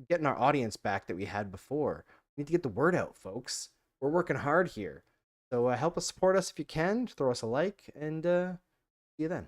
getting our audience back that we had before. We need to get the word out, folks. We're working hard here. So help us support us if you can. Throw us a like, and see you then.